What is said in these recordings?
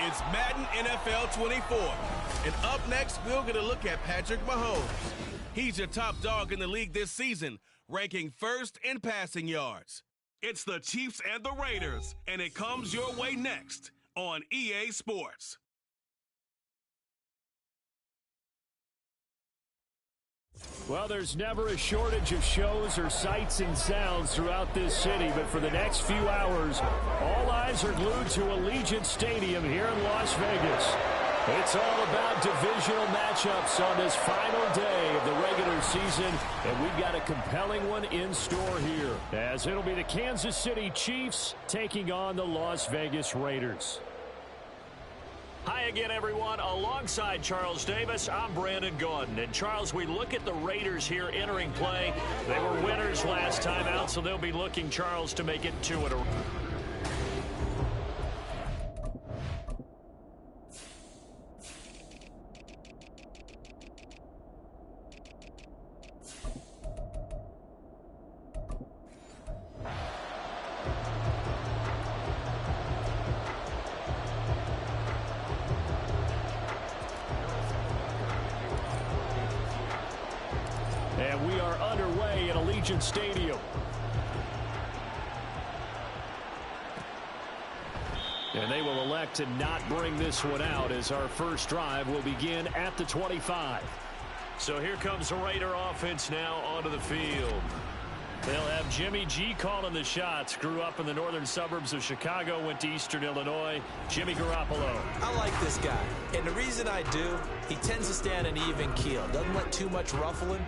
It's Madden NFL 24. And up next, we're going to look at Patrick Mahomes. He's your top dog in the league this season, ranking first in passing yards. It's the Chiefs and the Raiders, and it comes your way next on EA Sports. Well, there's never a shortage of shows or sights and sounds throughout this city, but for the next few hours, all eyes are glued to Allegiant Stadium here in Las Vegas. It's all about divisional matchups on this final day of the regular season, and we've got a compelling one in store here, as it'll be the Kansas City Chiefs taking on the Las Vegas Raiders. Hi again, everyone. Alongside Charles Davis, I'm Brandon Gaudin. And, Charles, we look at the Raiders here entering play. They were winners last time out, so they'll be looking, Charles, to make it 2 in a row. And we are underway at Allegiant Stadium. And they will elect to not bring this one out, as our first drive will begin at the 25. So here comes the Raider offense now onto the field. They'll have Jimmy G calling the shots. Grew up in the northern suburbs of Chicago, went to Eastern Illinois. Jimmy Garoppolo. I like this guy, and the reason I do, he tends to stand an even keel. Doesn't let too much ruffle him.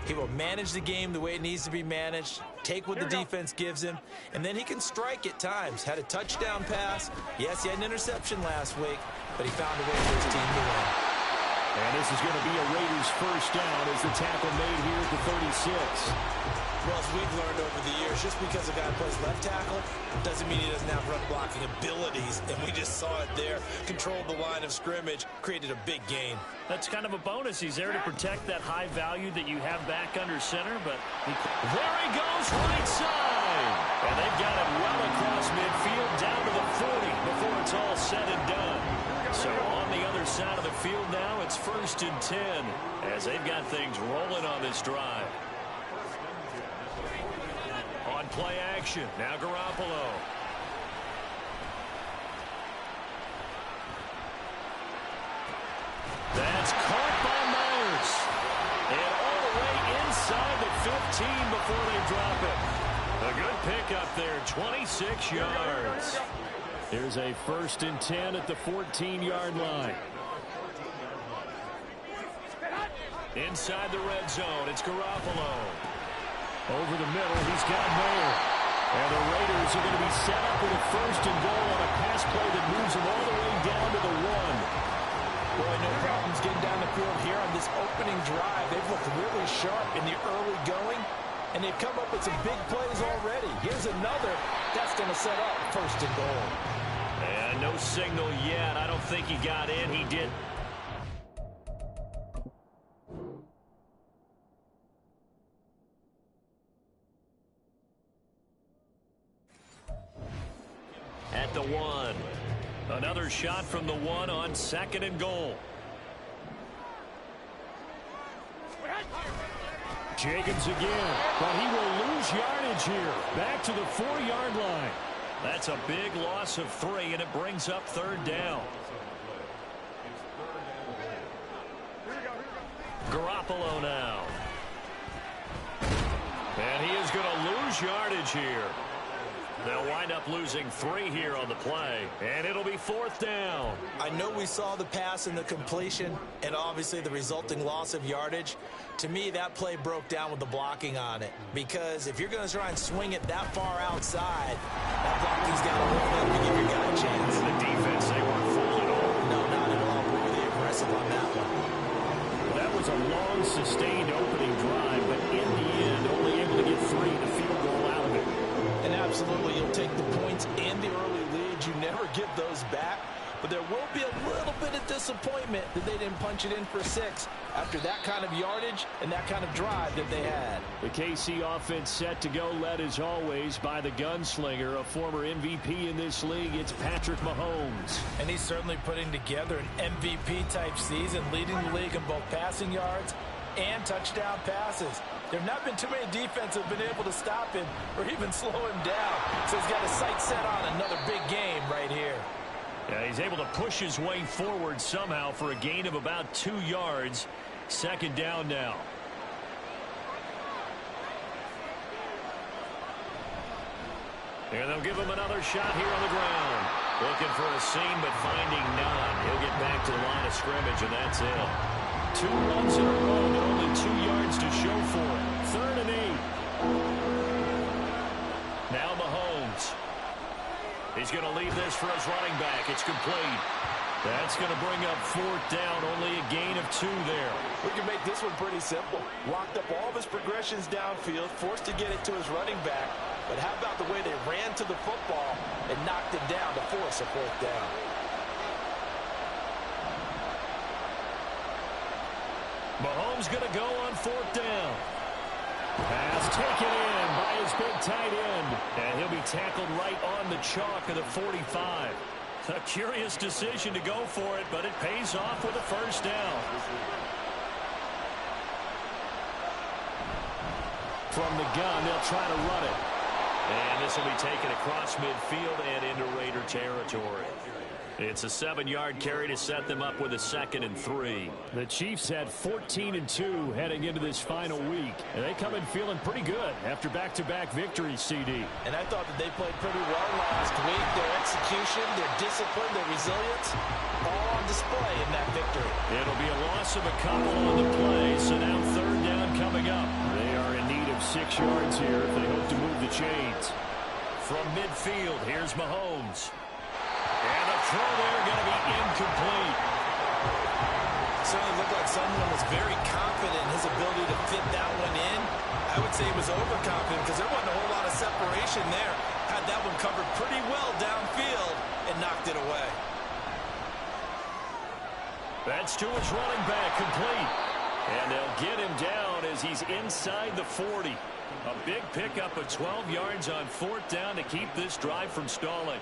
He will manage the game the way it needs to be managed, take what the defense gives him, and then he can strike at times. Had a touchdown pass. Yes, he had an interception last week, but he found a way for his team to win. And this is going to be a Raiders first down as the tackle made here at the 36. Well, as we've learned over the years, just because a guy plays left tackle doesn't mean he doesn't have run blocking abilities, and we just saw it there. Controlled the line of scrimmage, created a big gain. That's kind of a bonus. He's there to protect that high value that you have back under center, but there he goes, right side. And they've got it well across midfield, down to the 40 before it's all said and done. So on the other side of the field now, it's 1st and 10, as they've got things rolling on this drive. On play action, now Garoppolo. That's caught by Myers. And all the way inside the 15 before they drop it. A good pickup there, 26 yards. Here's a 1st and 10 at the 14-yard line. Inside the red zone, it's Garoppolo. Over the middle, he's got Mayer. And the Raiders are going to be set up with a 1st and goal on a pass play that moves them all the way down to the 1. Boy, no problems getting down the field here on this opening drive. They've looked really sharp in the early going, and they've come up with some big plays already. Here's another. That's going to set up 1st and goal. And no signal yet. I don't think he got in. He did. At the 1. Another shot from the 1 on 2nd and goal. Jacobs again, but he will lose yardage here. Back to the 4-yard line. That's a big loss of 3, and it brings up 3rd down. Garoppolo now. And he is going to lose yardage here. They'll wind up losing 3 here on the play, and it'll be 4th down. I know we saw the pass and the completion and obviously the resulting loss of yardage. To me, that play broke down with the blocking on it, because if you're going to try and swing it that far outside, that blocking's got to hold up to give your guy a chance. The defense, they weren't full at all. No, not at all. Really aggressive on that one. Well, that was a long, sustained opening drive, but in the end, only able to get 3 to field goal out of it. And absolutely, you'll take the points and the early lead. You never give those back. but there will be a little bit of disappointment that they didn't punch it in for 6 after that kind of yardage and that kind of drive that they had. The KC offense set to go, led as always by the gunslinger, a former MVP in this league. It's Patrick Mahomes. And he's certainly putting together an MVP-type season, leading the league in both passing yards and touchdown passes. There have not been too many defenses that have been able to stop him or even slow him down. So he's got his sights set on another big game right here. Yeah, he's able to push his way forward somehow for a gain of about 2 yards. Second down now. And they'll give him another shot here on the ground. Looking for a seam, but finding none. He'll get back to the line of scrimmage, and that's it. 2 runs in a row, but only 2 yards to show for it. 3rd and 8. Now Mahomes. He's going to leave this for his running back. It's complete. That's going to bring up 4th down. Only a gain of 2 there. We can make this one pretty simple. Locked up all of his progressions downfield, forced to get it to his running back. But how about the way they ran to the football and knocked him down to force a 4th down? Mahomes going to go on 4th down. Pass taken in by his big tight end. And he'll be tackled right on the chalk of the 45. A curious decision to go for it, but it pays off with a 1st down. From the gun, they'll try to run it. And this will be taken across midfield and into Raider territory. It's a 7-yard carry to set them up with a 2nd and 3. The Chiefs had 14-2 heading into this final week. And they come in feeling pretty good after back-to-back victories, CD. And I thought that they played pretty well last week. Their execution, their discipline, their resilience, all on display in that victory. It'll be a loss of a couple on the play, so now 3rd down coming up. They are in need of 6 yards here if they hope to move the chains. From midfield, here's Mahomes. And the throw there going to be incomplete. Certainly looked like someone was very confident in his ability to fit that one in. I would say he was overconfident because there wasn't a whole lot of separation there. Had that one covered pretty well downfield and knocked it away. That's to his running back, complete. And they'll get him down as he's inside the 40. A big pickup of 12 yards on 4th down to keep this drive from stalling.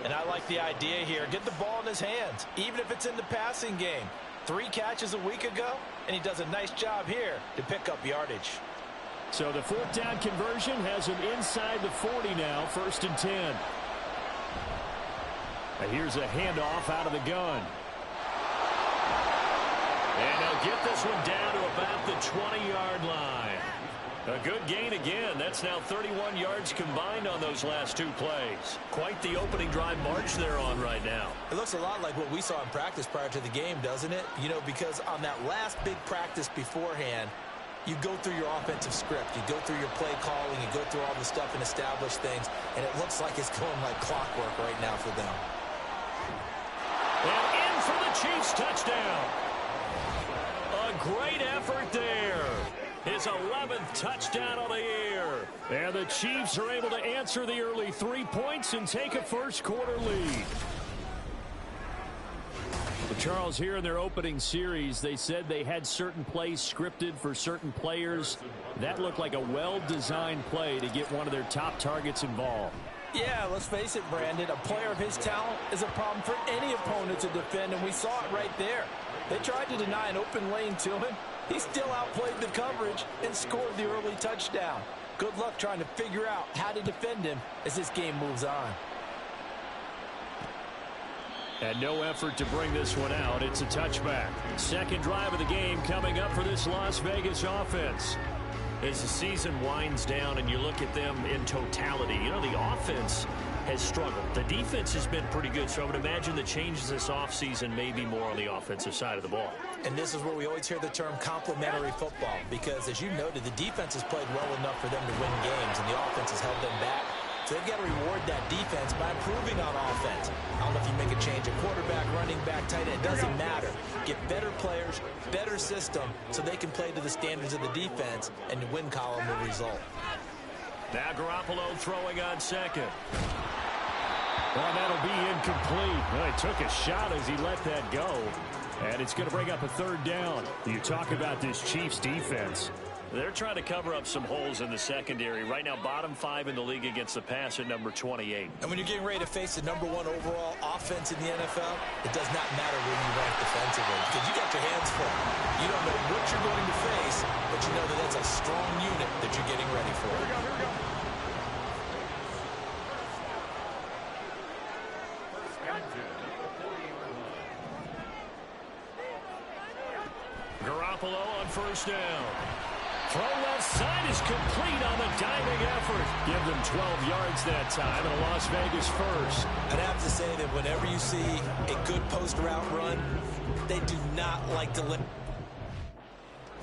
And I like the idea here. Get the ball in his hands, even if it's in the passing game. 3 catches a week ago, and he does a nice job here to pick up yardage. So the 4th down conversion has him inside the 40 now, 1st and 10. And here's a handoff out of the gun. And they'll get this one down to about the 20-yard line. A good gain again. That's now 31 yards combined on those last 2 plays. Quite the opening drive march they're on right now. It looks a lot like what we saw in practice prior to the game, doesn't it? You know, because on that last big practice beforehand, you go through your offensive script. You go through your play calling. You go through all the stuff and establish things. And it looks like it's going like clockwork right now for them. And in for the Chiefs touchdown. A great effort there. His 11th touchdown of the year. And the Chiefs are able to answer the early 3 points and take a first-quarter lead. But Charles, here in their opening series, they said they had certain plays scripted for certain players. That looked like a well-designed play to get one of their top targets involved. Yeah, let's face it, Brandon. A player of his talent is a problem for any opponent to defend, and we saw it right there. They tried to deny an open lane to him. He still outplayed the coverage and scored the early touchdown. Good luck trying to figure out how to defend him as this game moves on. And no effort to bring this one out. It's a touchback. Second drive of the game coming up for this Las Vegas offense. As the season winds down and you look at them in totality, you know, the offense has struggled. The defense has been pretty good, so I would imagine the changes this offseason may be more on the offensive side of the ball. And this is where we always hear the term complementary football, because as you noted, the defense has played well enough for them to win games, and the offense has held them back. So they've got to reward that defense by improving on offense. I don't know if you make a change, a quarterback, running back, tight end, it doesn't matter. Get better players, better system, so they can play to the standards of the defense, and the win column will result. Now Garoppolo throwing on second. Well, that'll be incomplete. Well, he took a shot as he let that go. And it's going to bring up a third down. You talk about this Chiefs defense. They're trying to cover up some holes in the secondary. Right now, bottom 5 in the league against the pass at number 28. And when you're getting ready to face the number 1 overall offense in the NFL, it does not matter where you rank defensively because you got your hands full. You don't know what you're going to face, but you know that that's a strong unit that you're getting ready for. Here we go, here we go. Garoppolo on first down. Throw left side is complete on the diving effort. Give them 12 yards that time and a Las Vegas first. I'd have to say that whenever you see a good post route run, they do not like to let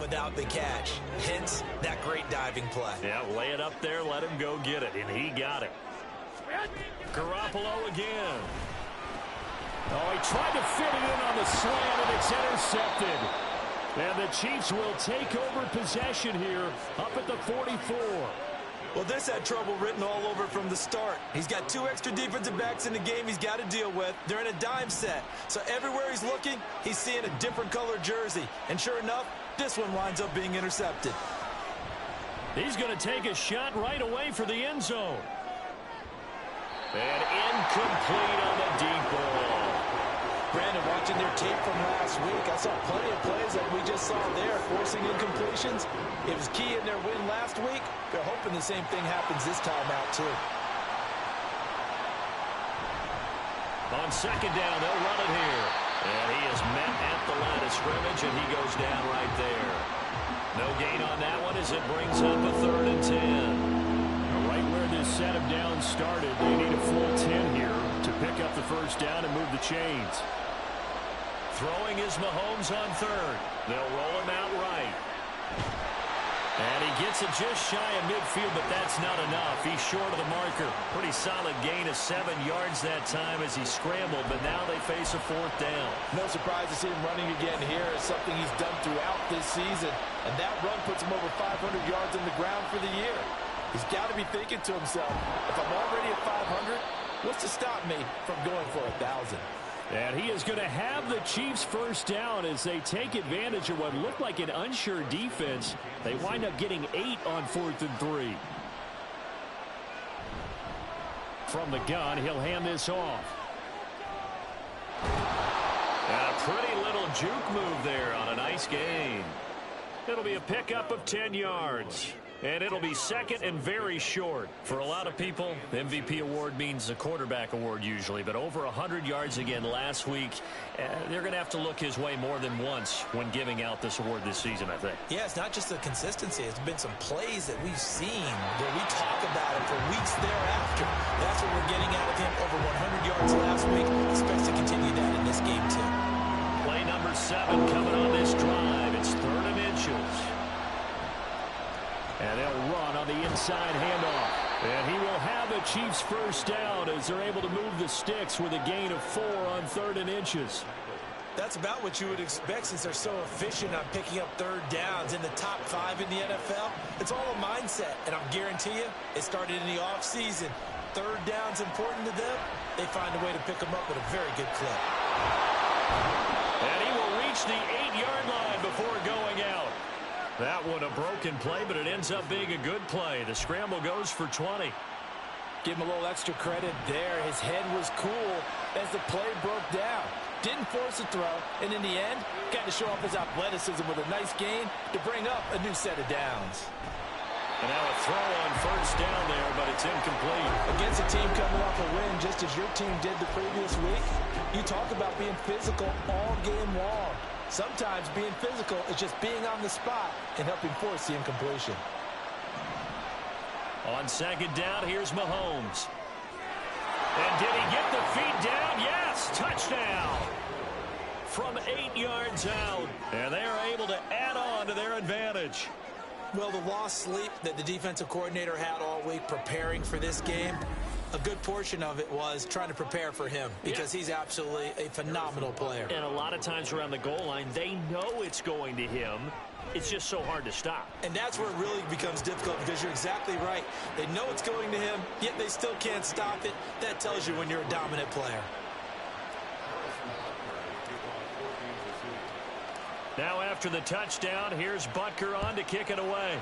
without the catch. Hence, that great diving play. Yeah, lay it up there, let him go get it, and he got it. Garoppolo again. Oh, he tried to fit it in on the slant, and it's intercepted. And the Chiefs will take over possession here up at the 44. Well, this had trouble written all over from the start. He's got 2 extra defensive backs in the game he's got to deal with. They're in a dime set. So everywhere he's looking, he's seeing a different color jersey. And sure enough, this one winds up being intercepted. He's going to take a shot right away for the end zone. And incomplete on the deep ball. Brandon, watching their tape from last week, I saw plenty of plays that we just saw there, forcing incompletions. It was key in their win last week. They're hoping the same thing happens this time out, too. On second down, they'll run it here. And he is met at the line of scrimmage, and he goes down right there. No gain on that one as it brings up a 3rd and 10. Right where this set of downs started, they need a full 10 here to pick up the first down and move the chains. Throwing is Mahomes on 3rd. They'll roll him out right. And he gets it just shy of midfield, but that's not enough. He's short of the marker. Pretty solid gain of 7 yards that time as he scrambled, but now they face a 4th down. No surprise to see him running again here. It's something he's done throughout this season. And that run puts him over 500 yards on the ground for the year. He's got to be thinking to himself, if I'm already at 500, what's to stop me from going for 1,000? And he is going to have the Chiefs first down as they take advantage of what looked like an unsure defense. They wind up getting 8 on 4th and 3. From the gun, he'll hand this off. And a pretty little juke move there on a nice gain. It'll be a pickup of 10 yards. And it'll be second and very short. For a lot of people, the MVP award means the quarterback award usually. But over 100 yards again last week, they're going to have to look his way more than once when giving out this award this season, I think. Yeah, it's not just the consistency. It's been some plays that we've seen where we talk about it for weeks thereafter. That's what we're getting out of him. Over 100 yards last week. Expects to continue that in this game, too. Play number 7 coming on this drive. It's 3rd and inches. And they'll run on the inside handoff. And he will have the Chiefs first down as they're able to move the sticks with a gain of 4 on 3rd and inches. That's about what you would expect since they're so efficient on picking up 3rd downs in the top 5 in the NFL. It's all a mindset, and I'll guarantee you it started in the offseason. 3rd down's important to them. They find a way to pick them up at a very good clip. And he will reach the 8-yard line before going out. That one a broken play, but it ends up being a good play. The scramble goes for 20. Give him a little extra credit there. His head was cool as the play broke down. Didn't force a throw, and in the end, got to show off his athleticism with a nice gain to bring up a new set of downs. And now a throw on first down there, but it's incomplete. Against a team coming off a win, just as your team did the previous week, you talk about being physical all game long. Sometimes being physical is just being on the spot and helping force the incompletion. On second down, here's Mahomes. And did he get the feet down? Yes, touchdown. From 8 yards out, and they are able to add on to their advantage. Well, the lost sleep that the defensive coordinator had all week preparing for this game, a good portion of it was trying to prepare for him because he's absolutely a phenomenal player. And a lot of times around the goal line, they know it's going to him. It's just so hard to stop. And that's where it really becomes difficult because you're exactly right. They know it's going to him, yet they still can't stop it. That tells you when you're a dominant player. Now after the touchdown, here's Butker on to kick it away.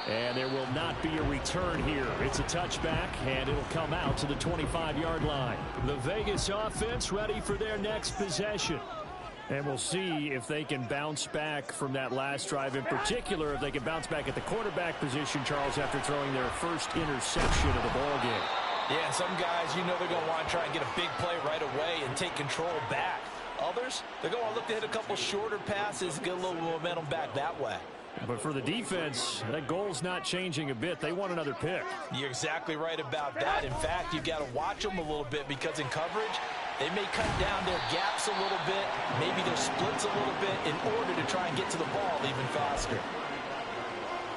And there will not be a return here. It's a touchback, and it'll come out to the 25-yard line. The Vegas offense ready for their next possession. And we'll see if they can bounce back from that last drive. In particular, if they can bounce back at the quarterback position, Charles, after throwing their first interception of the ballgame. Yeah, some guys, you know they're going to want to try and get a big play right away and take control back. Others, they're going to look to hit a couple shorter passes, get a little momentum back that way. But for the defense, that goal's not changing a bit. They want another pick. You're exactly right about that. In fact, you've got to watch them a little bit because in coverage, they may cut down their gaps a little bit, maybe their splits a little bit in order to try and get to the ball even faster.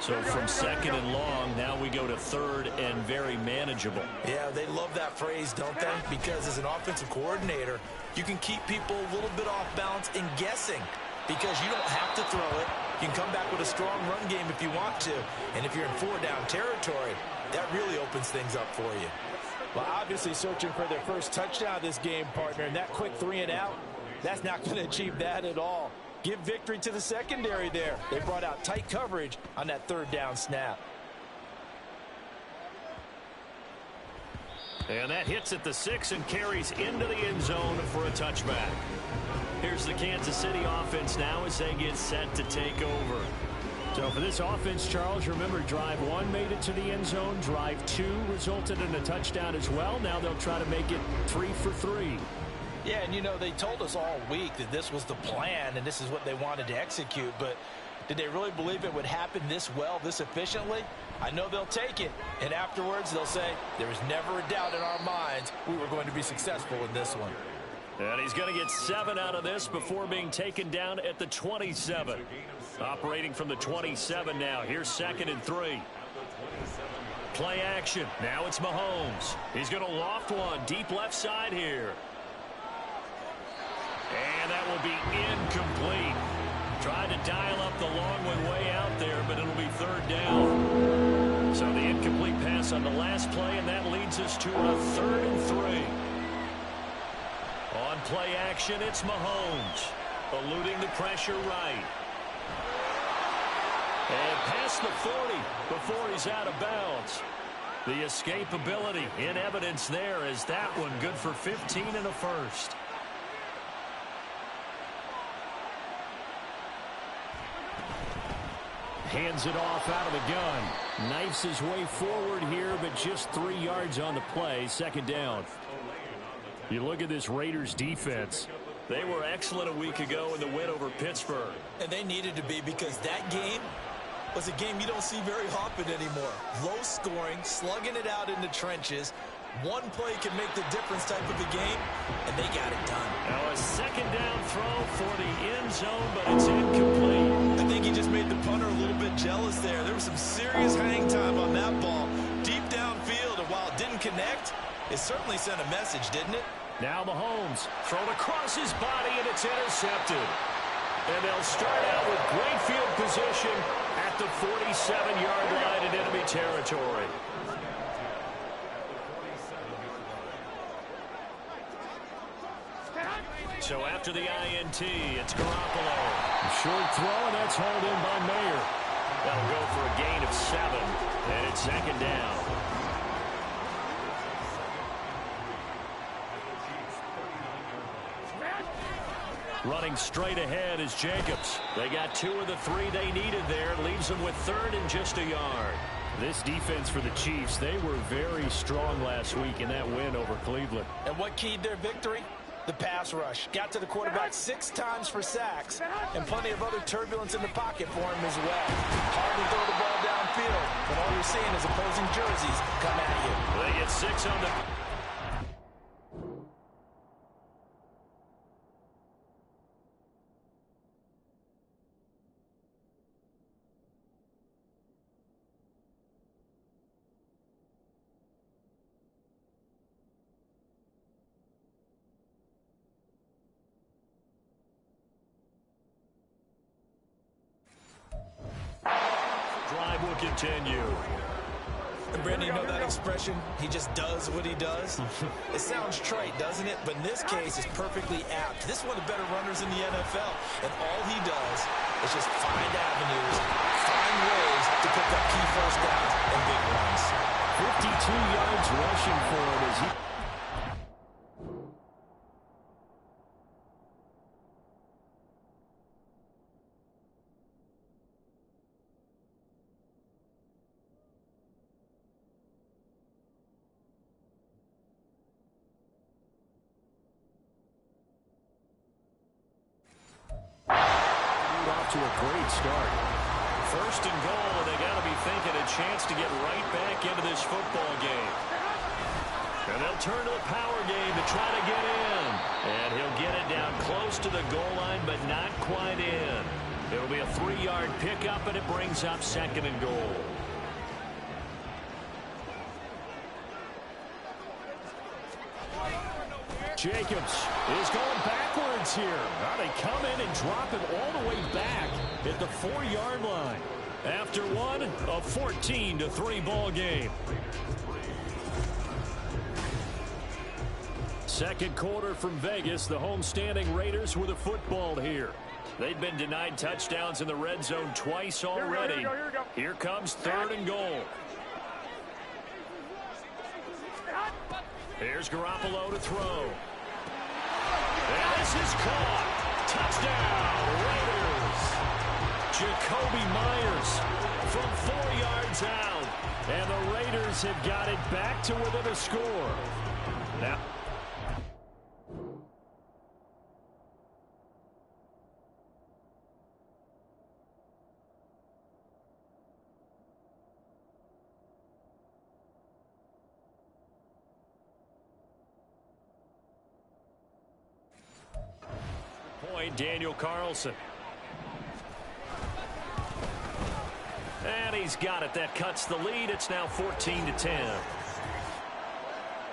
So from second and long, now we go to third and very manageable. Yeah, they love that phrase, don't they? Because as an offensive coordinator, you can keep people a little bit off balance and guessing because you don't have to throw it. You can come back with a strong run game if you want to. And if you're in four-down territory, that really opens things up for you. Well, obviously searching for their first touchdown this game, partner, and that quick 3 and out, that's not going to achieve that at all. Give victory to the secondary there. They brought out tight coverage on that third down snap. And that hits at the 6 and carries into the end zone for a touchback. Here's the Kansas City offense now as they get set to take over. So for this offense, Charles, remember drive 1 made it to the end zone. Drive 2 resulted in a touchdown as well. Now they'll try to make it 3 for 3. Yeah, and you know, they told us all week that this was the plan and this is what they wanted to execute, but did they really believe it would happen this well, this efficiently? I know they'll take it, and afterwards they'll say, there was never a doubt in our minds we were going to be successful in this one. And he's going to get 7 out of this before being taken down at the 27. Operating from the 27 now. Here's 2nd and 3. Play action. Now it's Mahomes. He's going to loft one deep left side here. And that will be incomplete. Tried to dial up the long one way out there, but it'll be 3rd down. So the incomplete pass on the last play, and that leads us to a 3rd and 3. On play action, it's Mahomes. Eluding the pressure right. And past the 40 before he's out of bounds. The escapability in evidence there as that one good for 15 and a first. Hands it off out of the gun. Knifes his way forward here, but just 3 yards on the play. 2nd down. You look at this Raiders defense. They were excellent a week ago in the win over Pittsburgh. And they needed to be because that game was a game you don't see very often anymore. Low scoring, slugging it out in the trenches. One play can make the difference type of a game, and they got it done. Now a 2nd down throw for the end zone, but it's incomplete. I think he just made the punter a little bit jealous there. There was some serious hang time on that ball. Deep downfield, and while it didn't connect, it certainly sent a message, didn't it? Now Mahomes thrown across his body, and it's intercepted. And they'll start out with great field position at the 47-yard line in enemy territory. So after the INT, it's Garoppolo. Short throw, and that's hauled in by Mayer. That'll go for a gain of 7, and it's 2nd down. Running straight ahead is Jacobs. They got 2 of the 3 they needed there. Leaves them with 3rd and just a yard. This defense for the Chiefs, they were very strong last week in that win over Cleveland. And what keyed their victory? The pass rush. Got to the quarterback 6 times for sacks, and plenty of other turbulence in the pocket for him as well. Hard to throw the ball downfield, but all you're seeing is opposing jerseys come at you. They get 6 on the... will continue. And Brandon, you know that expression, he just does what he does? It sounds trite, doesn't it? But in this case, it's perfectly apt. This is one of the better runners in the NFL, and all he does is just find avenues, find ways to pick up key first downs and big runs. 52 yards rushing for him as he... to a great start. First and goal, and they got to be thinking a chance to get right back into this football game. And they'll turn to the power game to try to get in. And he'll get it down close to the goal line, but not quite in. It'll be a 3-yard pickup, and it brings up second and goal. Jacobs is going backwards here. Now they come in and drop him all the way back at the 4-yard line. After one, a 14-3 ball game. Second quarter from Vegas. The homestanding Raiders with a football here. They've been denied touchdowns in the red zone twice already. Here we go. Here comes third and goal. Here's Garoppolo to throw. And this is caught. Touchdown, Raiders. Jacoby Myers from 4 yards out. And the Raiders have got it back to within a score. Now, Daniel Carlson. And he's got it. That cuts the lead. It's now 14-10.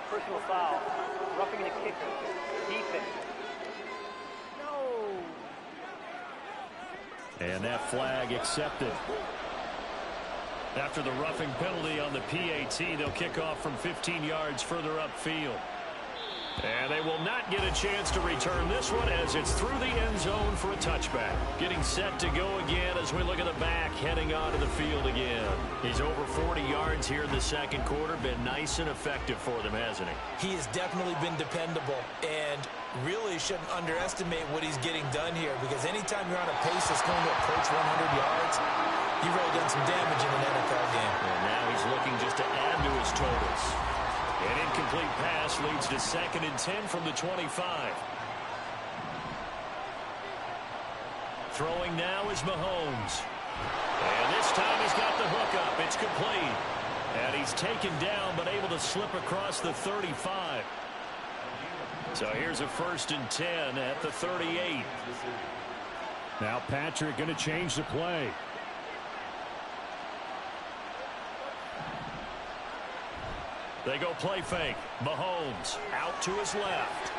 Personal foul. Roughing the kicker. Defense. No. And that flag accepted. After the roughing penalty on the PAT, they'll kick off from 15 yards further upfield. And they will not get a chance to return this one as it's through the end zone for a touchback. Getting set to go again as we look at the back, heading onto the field again. He's over 40 yards here in the second quarter. Been nice and effective for them, hasn't he? He has definitely been dependable and really shouldn't underestimate what he's getting done here, because anytime you're on a pace that's going to approach 100 yards, you've really done some damage in an NFL game. And now he's looking just to add to his totals. An incomplete pass leads to 2nd and 10 from the 25. Throwing now is Mahomes. And this time he's got the hook up. It's complete. And he's taken down but able to slip across the 35. So here's a 1st and 10 at the 38. Now Patrick going to change the play. They go play fake. Mahomes out to his left.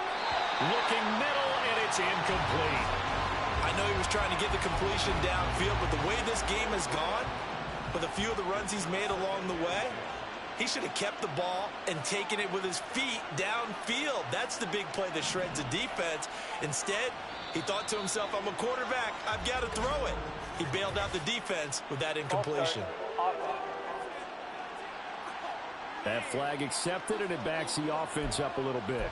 Looking middle, and it's incomplete. I know he was trying to get the completion downfield, but the way this game has gone, with a few of the runs he's made along the way, he should have kept the ball and taken it with his feet downfield. That's the big play that shreds the defense. Instead, he thought to himself, I'm a quarterback. I've got to throw it. He bailed out the defense with that incompletion. That flag accepted, and it backs the offense up a little bit.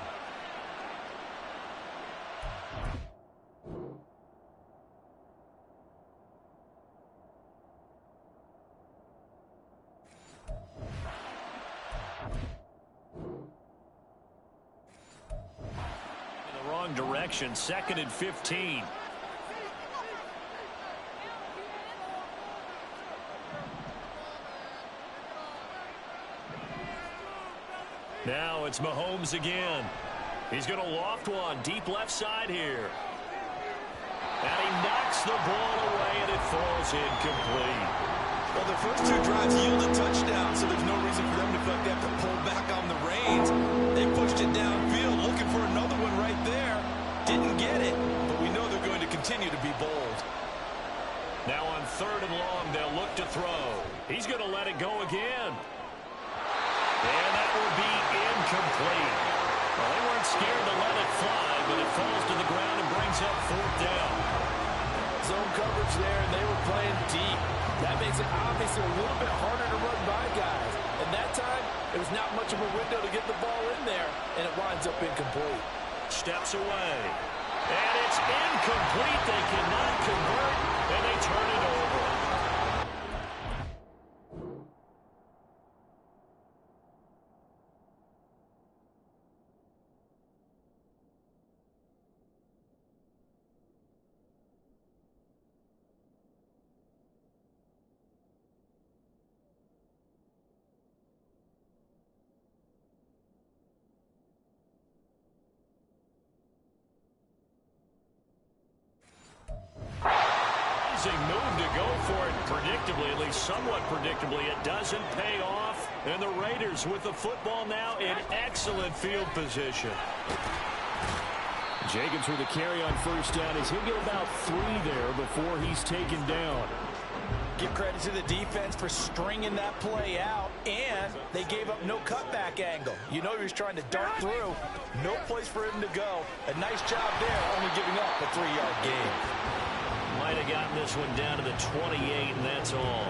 In the wrong direction, 2nd and 15. Now it's Mahomes again. He's going to loft one deep left side here. And he knocks the ball away, and it falls incomplete. Well, the first 2 drives yielded touchdowns, so there's no reason for them to feel like they have to pull back on the reins. They pushed it downfield, looking for another one right there. Didn't get it, but we know they're going to continue to be bold. Now on 3rd and long, they'll look to throw. He's going up fourth down. Zone coverage there, and they were playing deep. That makes it obviously a little bit harder to run by guys. And that time, there was not much of a window to get the ball in there, and it winds up incomplete. Steps away. And it's incomplete. They cannot convert, and they turn it over. Move to go for it predictably, at least somewhat predictably. It doesn't pay off, and the Raiders with the football now in excellent field position. Jacobs with a carry on first down as he'll get about 3 there before he's taken down. Give credit to the defense for stringing that play out, and they gave up no cutback angle. You know he was trying to dart through. No place for him to go. A nice job there, only giving up a 3-yard gain. Might have gotten this one down to the 28, and that's all.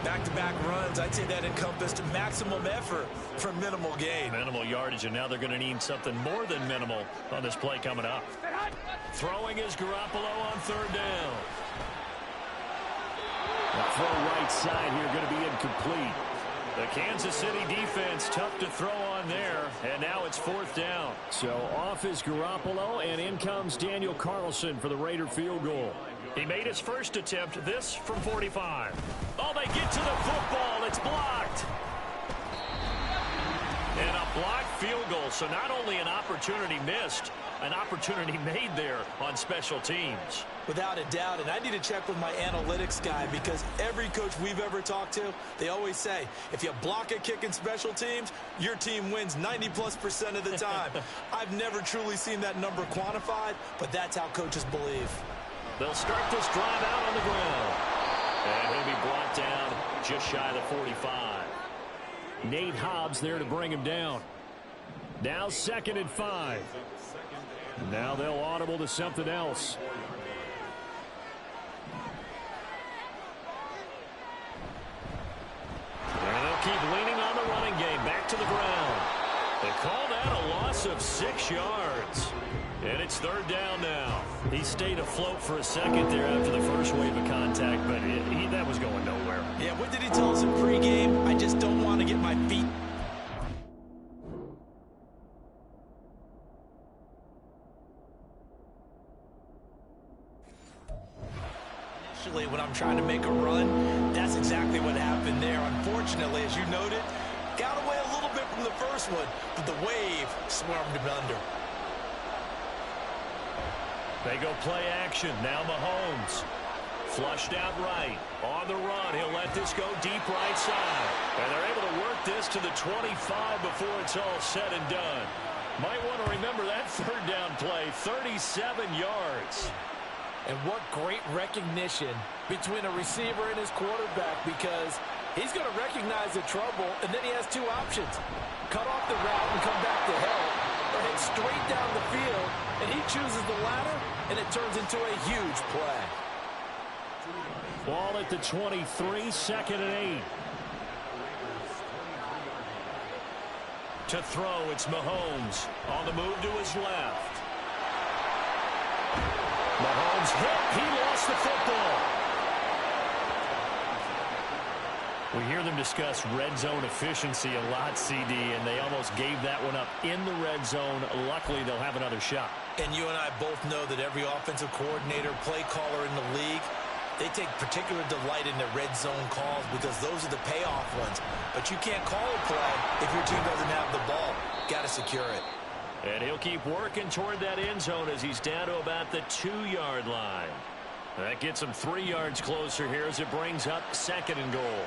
Back-to-back runs, I'd say that encompassed maximum effort for minimal gain. Minimal yardage, and now they're going to need something more than minimal on this play coming up. Throwing is Garoppolo on third down. The throw right side here going to be incomplete. The Kansas City defense tough to throw on there, and now it's fourth down. So off is Garoppolo, and in comes Daniel Carlson for the Raider field goal. He made his first attempt, this from 45. Oh, they get to the football. It's blocked. And a blocked field goal, so not only an opportunity missed, an opportunity made there on special teams. Without a doubt, and I need to check with my analytics guy because every coach we've ever talked to, they always say, if you block a kick in special teams, your team wins 90+% of the time. I've never truly seen that number quantified, but that's how coaches believe. They'll start this drive out on the ground. And he'll be brought down just shy of the 45. Nate Hobbs there to bring him down. Now 2nd and 5. Now they'll audible to something else. And they'll keep leaning on the running game. Back to the ground. They call that a loss of 6 yards. And it's third down now. He stayed afloat for a second there after the first wave of contact, but that was going nowhere. Yeah, what did he tell us in pregame? I just don't want to get my feet. Initially, when I'm trying to make a run, that's exactly what happened there. Unfortunately, as you noted, got away a little bit from the first one, but the wave swarmed him under. They go play action. Now Mahomes. Flushed out right. On the run. He'll let this go deep right side. And they're able to work this to the 25 before it's all said and done. Might want to remember that third down play. 37 yards. And what great recognition between a receiver and his quarterback, because he's going to recognize the trouble, and then he has 2 options. Cut off the route and come back to help, or head straight down the field, and he chooses the latter, and it turns into a huge play. Ball at the 23, 2nd and 8. To throw, it's Mahomes. On the move to his left. Mahomes hit. He lost the football. We hear them discuss red zone efficiency a lot, CD, and they almost gave that one up in the red zone. Luckily, they'll have another shot. And you and I both know that every offensive coordinator, play caller in the league, they take particular delight in their red zone calls because those are the payoff ones. But you can't call a play if your team doesn't have the ball. Got to secure it. And he'll keep working toward that end zone as he's down to about the 2-yard line. That gets him 3 yards closer here as it brings up 2nd and goal.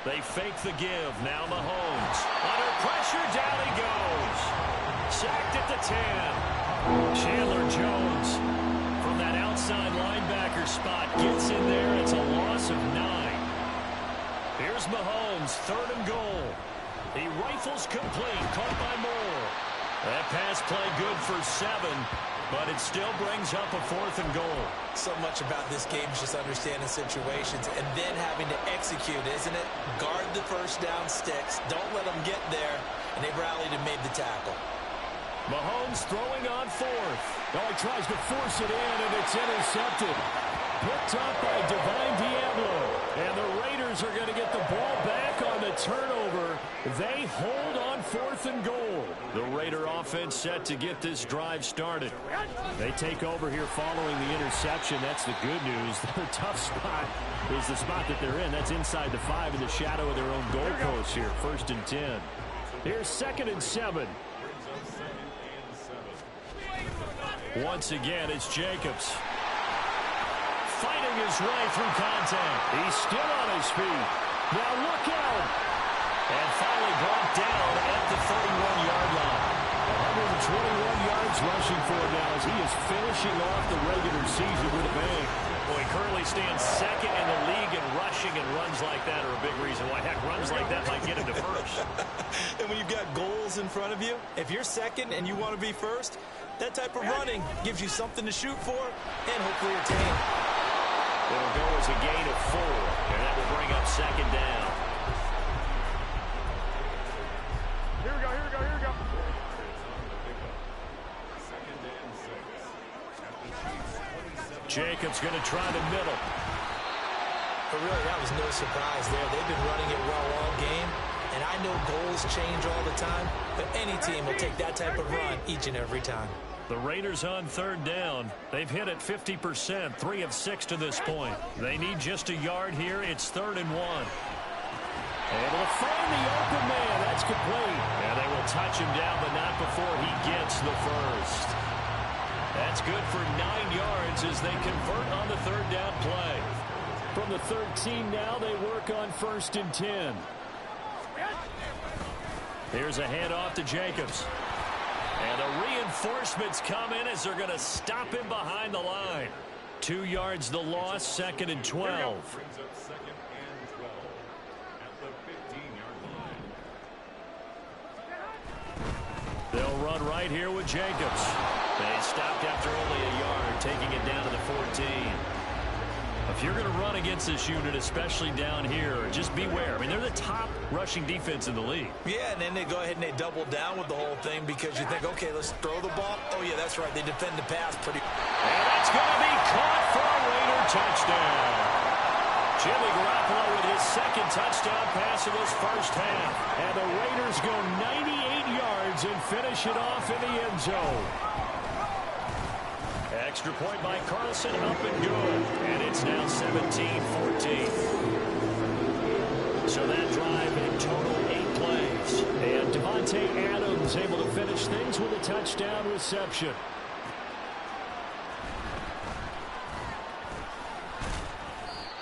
They fake the give. Now Mahomes. Under pressure, down he goes. Sacked at the 10. Chandler Jones from that outside linebacker spot gets in there. It's a loss of 9. Here's Mahomes, 3rd and goal. He rifles complete, caught by Moore. That pass play good for 7, but it still brings up a 4th and goal. So much about this game is just understanding situations and then having to execute, isn't it? Guard the first down sticks. Don't let them get there. And they rallied and made the tackle. Mahomes throwing on 4th. Oh, he tries to force it in, and it's intercepted. Picked up by Divine Diablo. And the Raiders are going to get the ball back on the turnover. They hold on 4th and goal. The Raider offense set to get this drive started. They take over here following the interception. That's the good news. The tough spot is the spot that they're in. That's inside the 5 in the shadow of their own goalpost here. 1st and 10. Here's 2nd and 7. Once again, it's Jacobs. Fighting his way through contact. He's still on his feet. Now look out. And finally brought down at the 31-yard line. 121 yards rushing for him now as he is finishing off the regular season with a bang. Well, he currently stands 2nd in the league in rushing, and runs like that are a big reason why. Heck, runs like that might get him to 1st. And when you've got goals in front of you, if you're 2nd and you want to be 1st, that type of running gives you something to shoot for and hopefully attain. It'll go as a gain of 4, and that will bring up 2nd down. Here we go, here we go, here we go. Jacobs going to try the middle. But really, that was no surprise there. They've been running it well all game. And I know goals change all the time, but any team will take that type of run each and every time. The Raiders on 3rd down. They've hit it 50%, 3 of 6 to this point. They need just a yard here. It's 3rd and 1. Able to find the open man. That's complete. And they will touch him down, but not before he gets the first. That's good for 9 yards as they convert on the 3rd down play. From the 13 now, they work on 1st and 10. Here's a handoff to Jacobs. And the reinforcements come in as they're going to stop him behind the line. 2 yards the loss, 2nd and 12. They'll run right here with Jacobs. They stopped after only a yard, taking it down to the 14. If you're going to run against this unit, especially down here, just beware. I mean, they're the top rushing defense in the league. Yeah, and then they go ahead and they double down with the whole thing because you think, okay, let's throw the ball. Oh, yeah, that's right. They defend the pass pretty. And that's going to be caught for a Raider touchdown. Jimmy Garoppolo with his 2nd touchdown pass of this first half. And the Raiders go 98 yards and finish it off in the end zone. Extra point by Carlson, up and good. And it's now 17-14. So that drive in total 8 plays. And Devontae Adams able to finish things with a touchdown reception.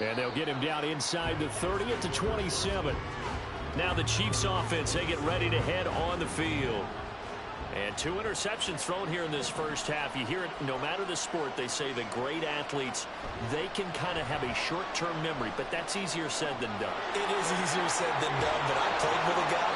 And they'll get him down inside the 30 at the 27. Now the Chiefs offense, they get ready to head on the field. And 2 interceptions thrown here in this first half. You hear it no matter the sport. They say the great athletes, they can kind of have a short-term memory, but that's easier said than done. It is easier said than done, but I played with a guy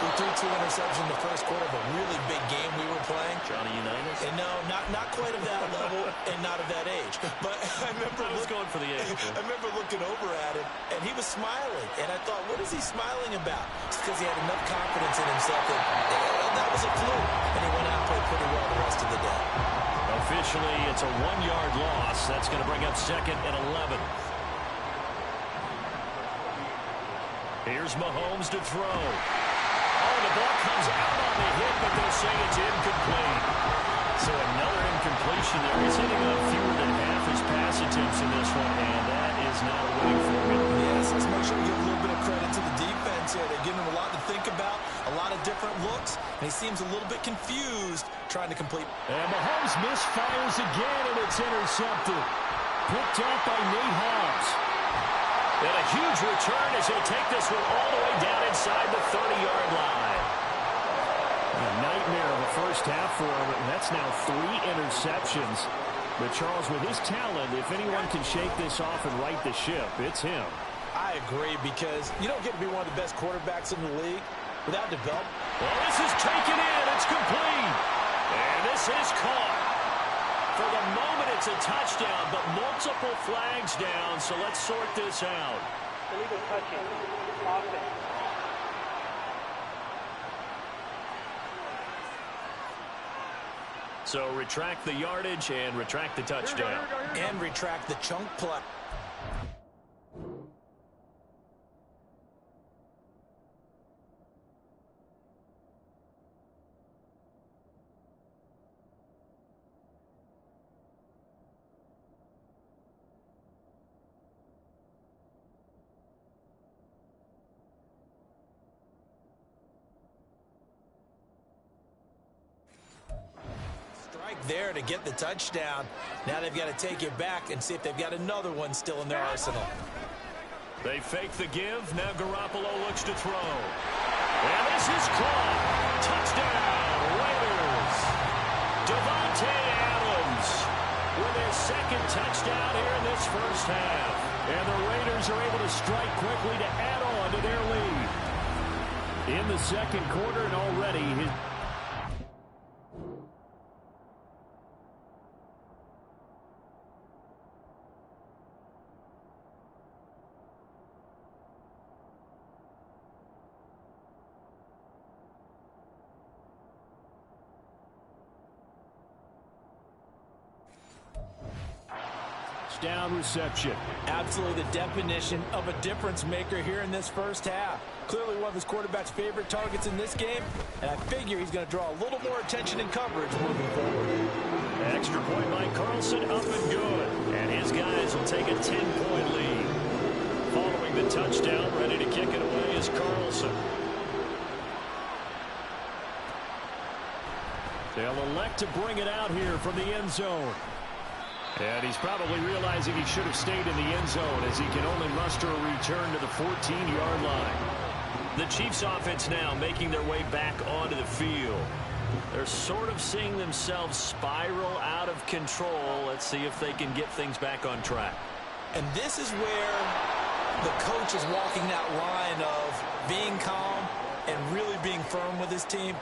who threw 2 interceptions in the first quarter of a really big game we were playing. Johnny Unitas? And no, not quite of that level and not of that age. But I remember I was going for the age. I remember looking over at him, and he was smiling. And I thought, what is he smiling about? It's because he had enough confidence in himself that was a fluke. And he went out and played pretty well the rest of the day. Officially, it's a 1-yard loss. That's going to bring up 2nd and 11. Here's Mahomes to throw. Oh, the ball comes out on the hit, but they'll say it's incomplete. So another incompletion there. He's hitting on fewer than half his pass attempts in this one, and that is not a winning formula. Yes, let's make sure we give a little bit of credit to the defense here. They're giving him a lot to think about, a lot of different looks, and he seems a little bit confused trying to complete. And Mahomes misfires again, and it's intercepted. Picked up by Nate Hobbs. And a huge return as he'll take this one all the way down inside the 30-yard line. A nightmare of a first half for him, and that's now 3 interceptions. But Charles, with his talent, if anyone can shake this off and right the ship, it's him. I agree, because you don't get to be one of the best quarterbacks in the league, without development. Well, this is taken in. It's complete. And this is caught. For the moment, it's a touchdown, but multiple flags down, so let's sort this out. Illegal touching. Offense. So retract the yardage and retract the touchdown. And retract the chunk play. There to get the touchdown. Now they've got to take it back and see if they've got another one still in their arsenal. They fake the give. Now Garoppolo looks to throw. And this is caught. Touchdown, Raiders. Davante Adams with his second touchdown here in this first half. And the Raiders are able to strike quickly to add on to their lead. In the second quarter and already his... Down reception. Absolutely the definition of a difference maker here in this first half. Clearly one of his quarterback's favorite targets in this game, and I figure he's going to draw a little more attention and coverage moving forward. Extra point by Carlson, up and good. And his guys will take a 10-point lead. Following the touchdown, ready to kick it away is Carlson. They'll elect to bring it out here from the end zone. And he's probably realizing he should have stayed in the end zone as he can only muster a return to the 14-yard line. The Chiefs offense now making their way back onto the field. They're sort of seeing themselves spiral out of control. Let's see if they can get things back on track. And this is where the coach is walking that line of being calm and really being firm with his team.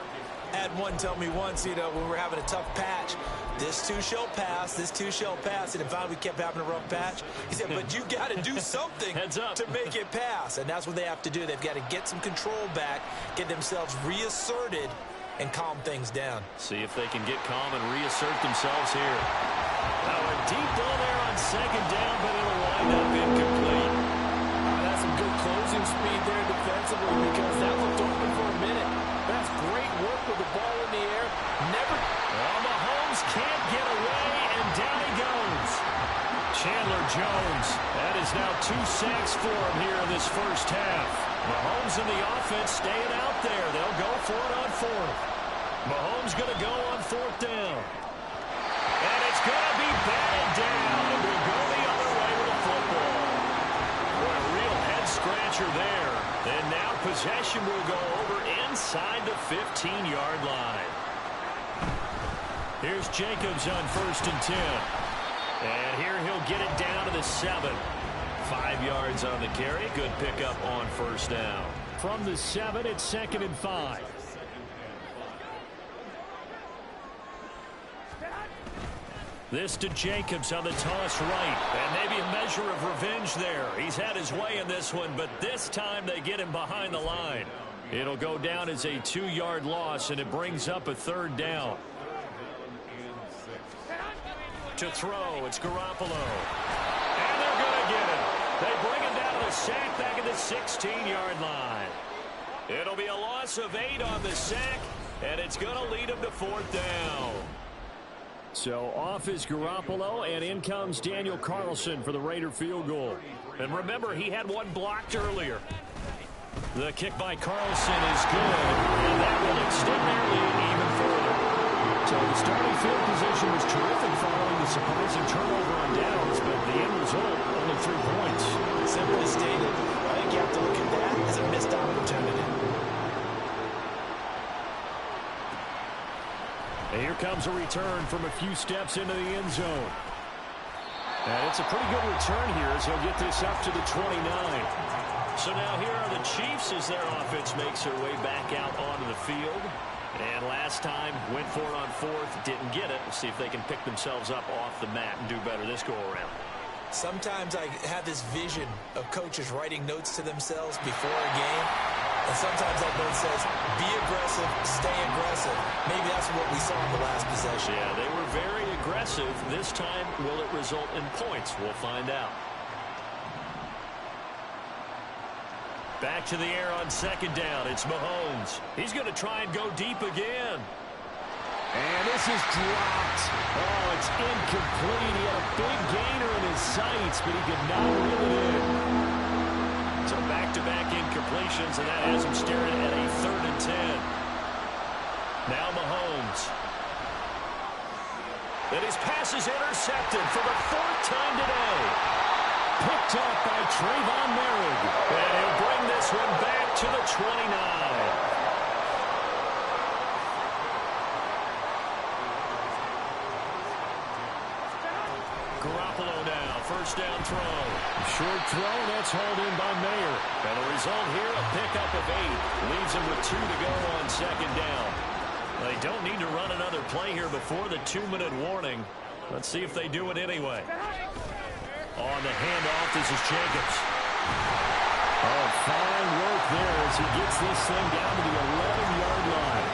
I had one tell me once, when we were having a tough patch, this too shall pass, this too shall pass. And finally we kept having a rough patch. He said, but you got to do something to make it pass. And that's what they have to do. They've got to get some control back, get themselves reasserted, and calm things down. See if they can get calm and reassert themselves here. Now a deep ball there on second down, but it'll wind up incomplete. That's some good closing speed there defensively because that looked open for a minute. That's great work with the ball in the air. Well, Mahomes can't get away, and down he goes. Chandler Jones. That is now 2 sacks for him here in this first half. Mahomes and the offense staying out there. They'll go for it on fourth. Mahomes going to go on fourth down. And it's going to be batted down. And we'll go the other way with the football. Boy, a real head-scratcher there. And now possession will go over inside the 15-yard line. Here's Jacobs on 1st and 10. And here he'll get it down to the 7. 5 yards on the carry. Good pickup on first down. From the 7, it's 2nd and 5. This to Jacobs on the toss right. And maybe a measure of revenge there. He's had his way in this one, but this time they get him behind the line. It'll go down as a 2-yard loss, and it brings up a 3rd down. To throw, it's Garoppolo. And they're going to get him. They bring him down to the sack back at the 16-yard line. It'll be a loss of 8 on the sack, and it's going to lead him to 4th down. So off is Garoppolo, and in comes Daniel Carlson for the Raider field goal. And remember, he had one blocked earlier. The kick by Carlson is good, and that will extend their lead even further. So the starting field position was terrific following the surprising turnover on downs, but the end result, only 3 points. Simply stated, I think you have to look at that as a missed opportunity. And here comes a return from a few steps into the end zone. And it's a pretty good return here as he'll get this up to the 29. So now here are the Chiefs as their offense makes their way back out onto the field. And last time, went for it on fourth, didn't get it. We'll see if they can pick themselves up off the mat and do better this go-around. Sometimes I have this vision of coaches writing notes to themselves before a game. And sometimes that note says, be aggressive, stay aggressive. Maybe that's what we saw in the last possession. Yeah, they were very aggressive. This time, will it result in points? We'll find out. Back to the air on second down. It's Mahomes. He's going to try and go deep again. And this is dropped. Oh, it's incomplete. He had a big gainer in his sights, but he could not reel it in. So back-to-back incompletions, and that has him staring at a 3rd and 10. Now Mahomes. And his pass is intercepted for the 4th time today. Picked up by Trayvon Merrick. And he'll bring this one back to the 29. Garoppolo now, first down throw. Short throw, that's hauled in by Mayer. And the result here, a pickup of 8. Leaves him with 2 to go on second down. They don't need to run another play here before the 2-minute warning. Let's see if they do it anyway. On the handoff, this is Jacobs. Oh, fine work there as he gets this thing down to the 11-yard line.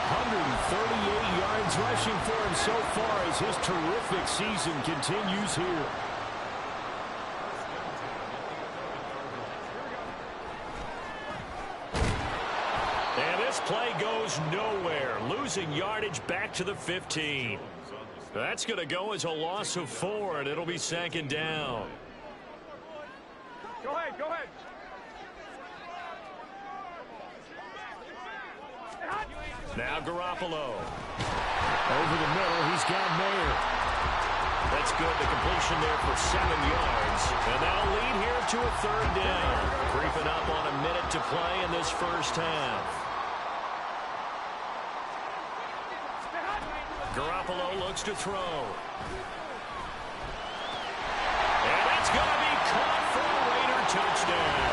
138 yards rushing for him so far as his terrific season continues here. And this play goes nowhere. Losing yardage back to the 15. That's going to go as a loss of 4, and it'll be second down. Go ahead, go ahead. Now Garoppolo. Over the middle, he's got Mayer. That's good. The completion there for 7 yards. And that'll lead here to a 3rd down. Creeping up on a minute to play in this first half. Garoppolo looks to throw. And that's going to be caught for a Raider touchdown.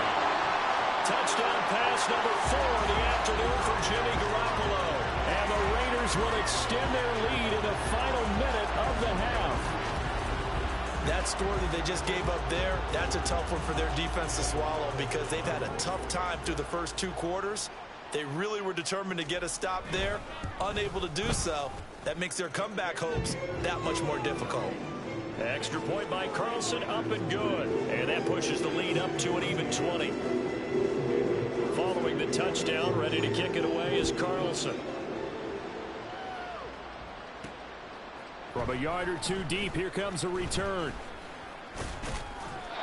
Touchdown pass number 4 in the afternoon for Jimmy Garoppolo. And the Raiders will extend their lead in the final minute of the half. That score that they just gave up there, that's a tough one for their defense to swallow because they've had a tough time through the first 2 quarters. They really were determined to get a stop there, unable to do so. That makes their comeback hopes that much more difficult. Extra point by Carlson, up and good. And that pushes the lead up to an even 20. Following the touchdown, ready to kick it away is Carlson. From a yard or 2 deep, here comes a return.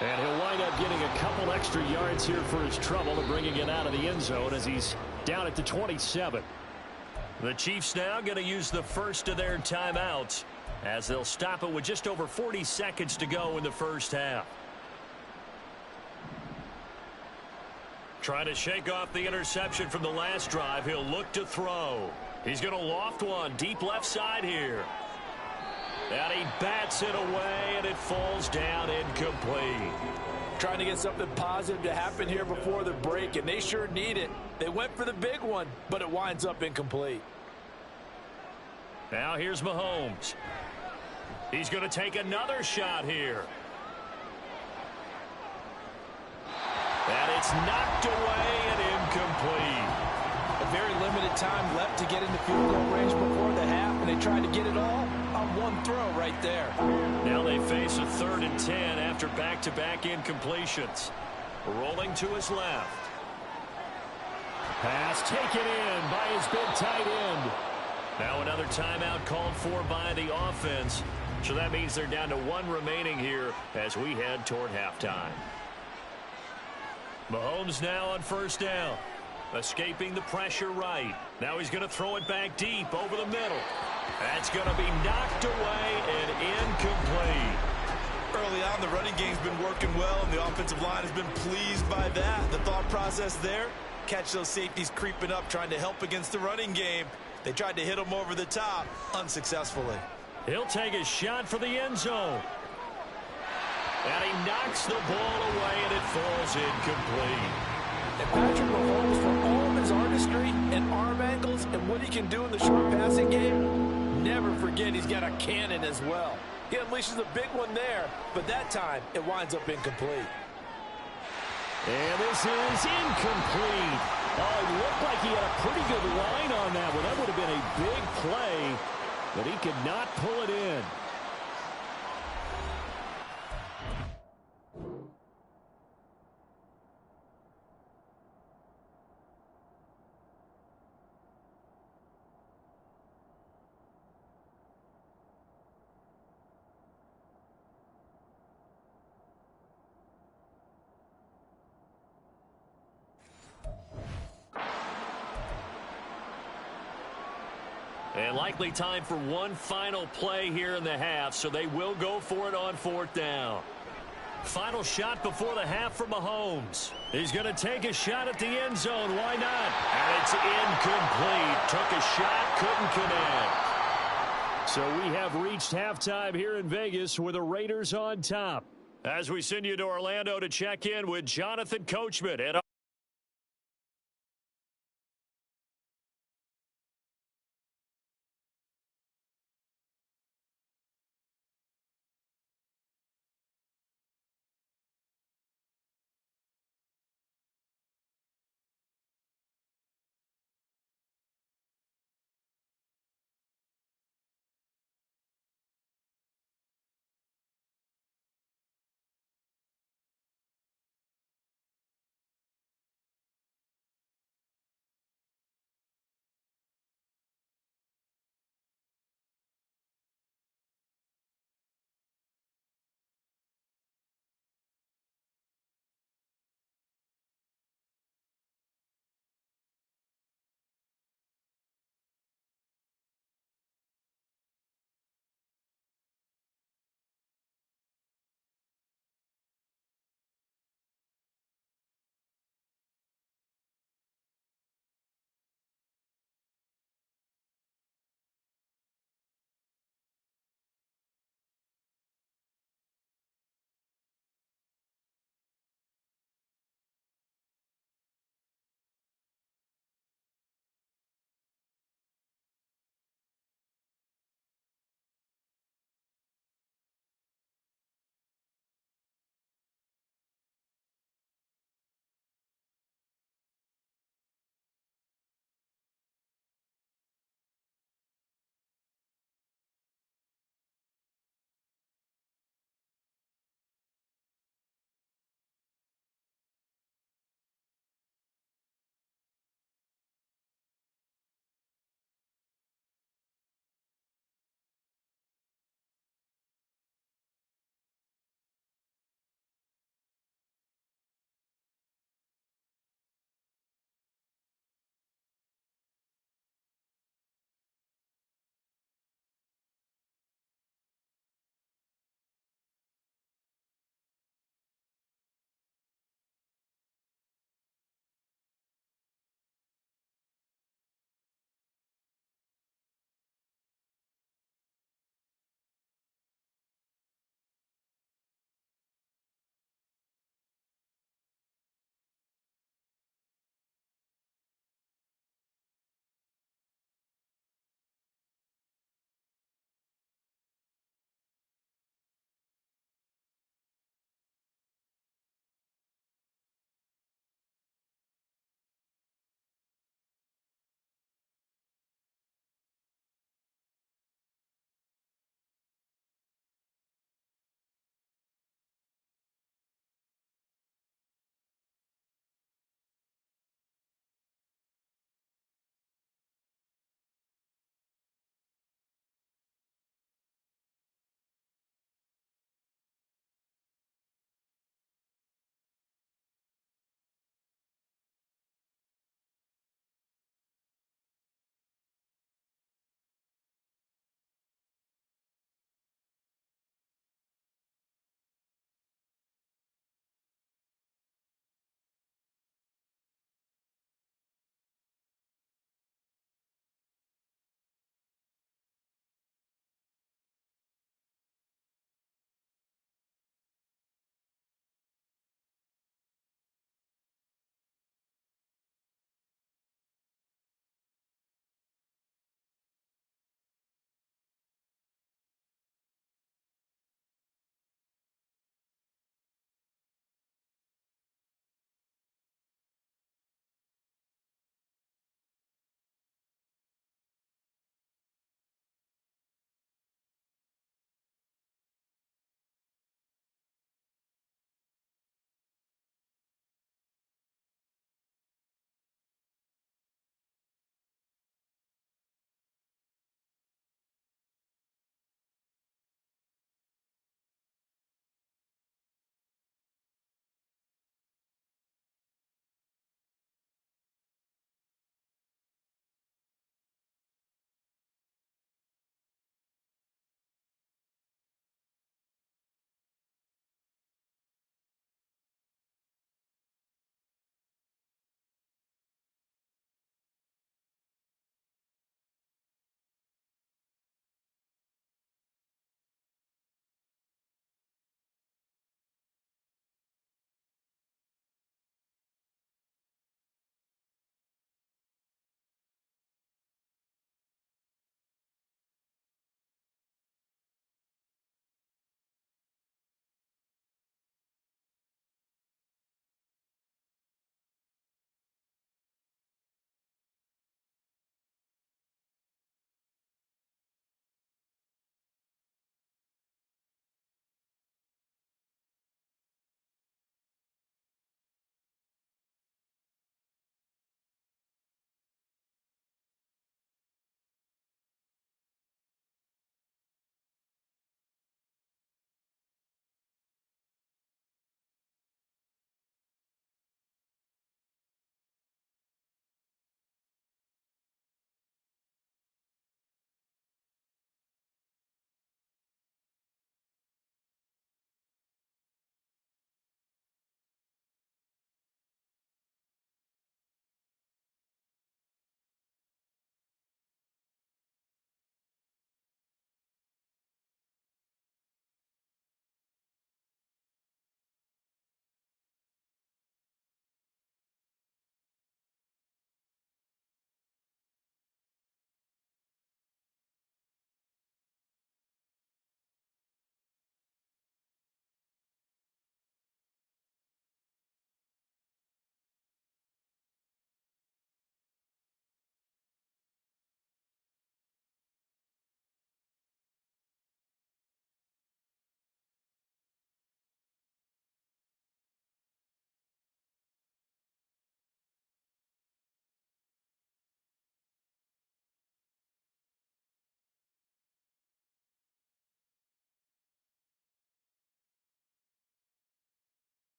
And he'll wind up getting a couple extra yards here for his trouble and bringing it out of the end zone as he's down at the 27. The Chiefs now going to use the first of their timeouts as they'll stop it with just over 40 seconds to go in the first half. Trying to shake off the interception from the last drive. He'll look to throw. He's going to loft one deep left side here. And he bats it away, and it falls down incomplete. Trying to get something positive to happen here before the break, and they sure need it. They went for the big one, but it winds up incomplete. Now here's Mahomes. He's going to take another shot here. And it's knocked away and incomplete. A very limited time left to get into field goal range before the half, and they tried to get it all on one throw right there. Now they face a 3rd and 10 after back-to-back incompletions. Rolling to his left. Pass taken in by his big tight end. Now another timeout called for by the offense. So that means they're down to 1 remaining here as we head toward halftime. Mahomes now on first down. Escaping the pressure right. Now he's going to throw it back deep over the middle. That's going to be knocked away and incomplete. Early on, the running game's been working well, and the offensive line has been pleased by that. The thought process there, catch those safeties creeping up, trying to help against the running game. They tried to hit him over the top, unsuccessfully. He'll take a shot for the end zone. And he knocks the ball away, and it falls incomplete. And Patrick Mahomes, for all of his artistry and arm angles and what he can do in the short passing game, never forget he's got a cannon as well. He unleashes a big one there, but that time it winds up incomplete. And this is incomplete. Oh, it looked like he had a pretty good line on that one. That would have been a big play, but he could not pull it in. And likely time for one final play here in the half, so they will go for it on 4th down. Final shot before the half for Mahomes. He's going to take a shot at the end zone. Why not? And it's incomplete. Took a shot, couldn't connect. So we have reached halftime here in Vegas with the Raiders on top. As we send you to Orlando to check in with Jonathan Coachman at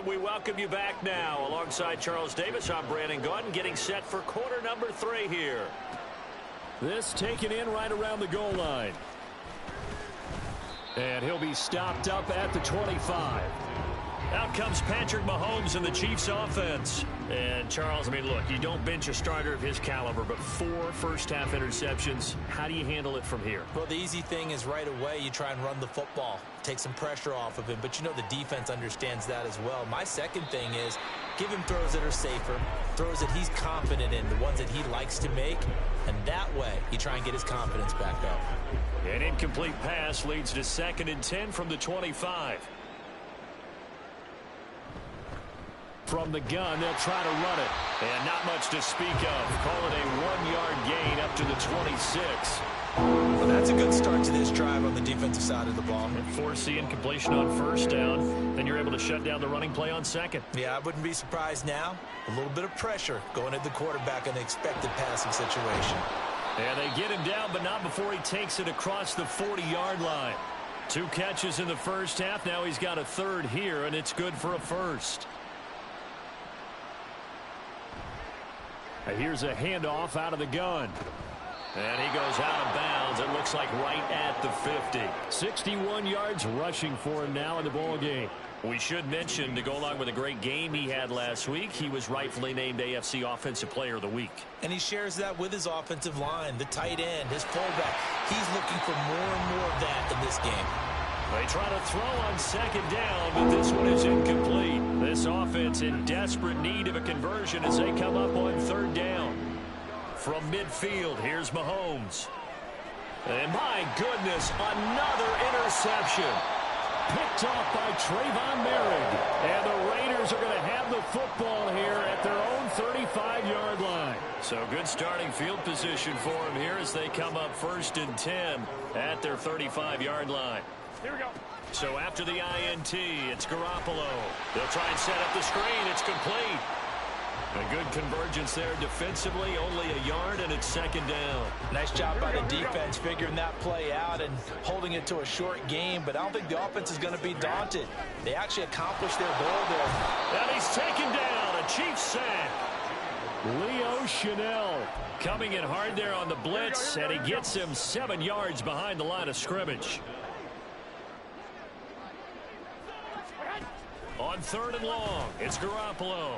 And we welcome you back now. Alongside Charles Davis, I'm Brandon Gaudin, getting set for quarter number 3 here. This taken in right around the goal line. And he'll be stopped up at the 25. Out comes Patrick Mahomes in the Chiefs offense. And Charles, I mean, look, you don't bench a starter of his caliber, but 4 first-half interceptions. How do you handle it from here? Well, the easy thing is right away you try and run the football, take some pressure off of him, but you know the defense understands that as well. My second thing is give him throws that are safer, throws that he's confident in, the ones that he likes to make, and that way you try and get his confidence back up. An incomplete pass leads to 2nd and 10 from the 25. From the gun, they'll try to run it. And not much to speak of. Call it a 1-yard gain up to the 26. Well, that's a good start to this drive on the defensive side of the ball. And force the incompletion on first down. Then you're able to shut down the running play on 2nd. Yeah, I wouldn't be surprised now. A little bit of pressure going at the quarterback in the expected passing situation. And they get him down, but not before he takes it across the 40-yard line. 2 catches in the first half. Now he's got a 3rd here, and it's good for a 1st. Here's a handoff out of the gun. And he goes out of bounds. It looks like right at the 50. 61 yards rushing for him now in the ball game. We should mention, to go along with a great game he had last week, he was rightfully named AFC Offensive Player of the Week. And he shares that with his offensive line, the tight end, his fullback. He's looking for more and more of that in this game. They try to throw on 2nd down, but this one is incomplete. This offense in desperate need of a conversion as they come up on 3rd down. From midfield, here's Mahomes. And my goodness, another interception. Picked off by Trayvon Merrick. And the Raiders are going to have the football here at their own 35-yard line. So good starting field position for them here as they come up 1st and 10 at their 35-yard line. Here we go. So after the INT, it's Garoppolo. They'll try and set up the screen. It's complete. A good convergence there defensively, only a yard, and it's 2nd down. Nice job by the defense figuring that play out and holding it to a short game, but I don't think the offense is going to be daunted. They actually accomplished their goal there. And he's taken down, a Chiefs sack. Leo Chanel coming in hard there on the blitz, and he gets him 7 yards behind the line of scrimmage. On 3rd and long, it's Garoppolo.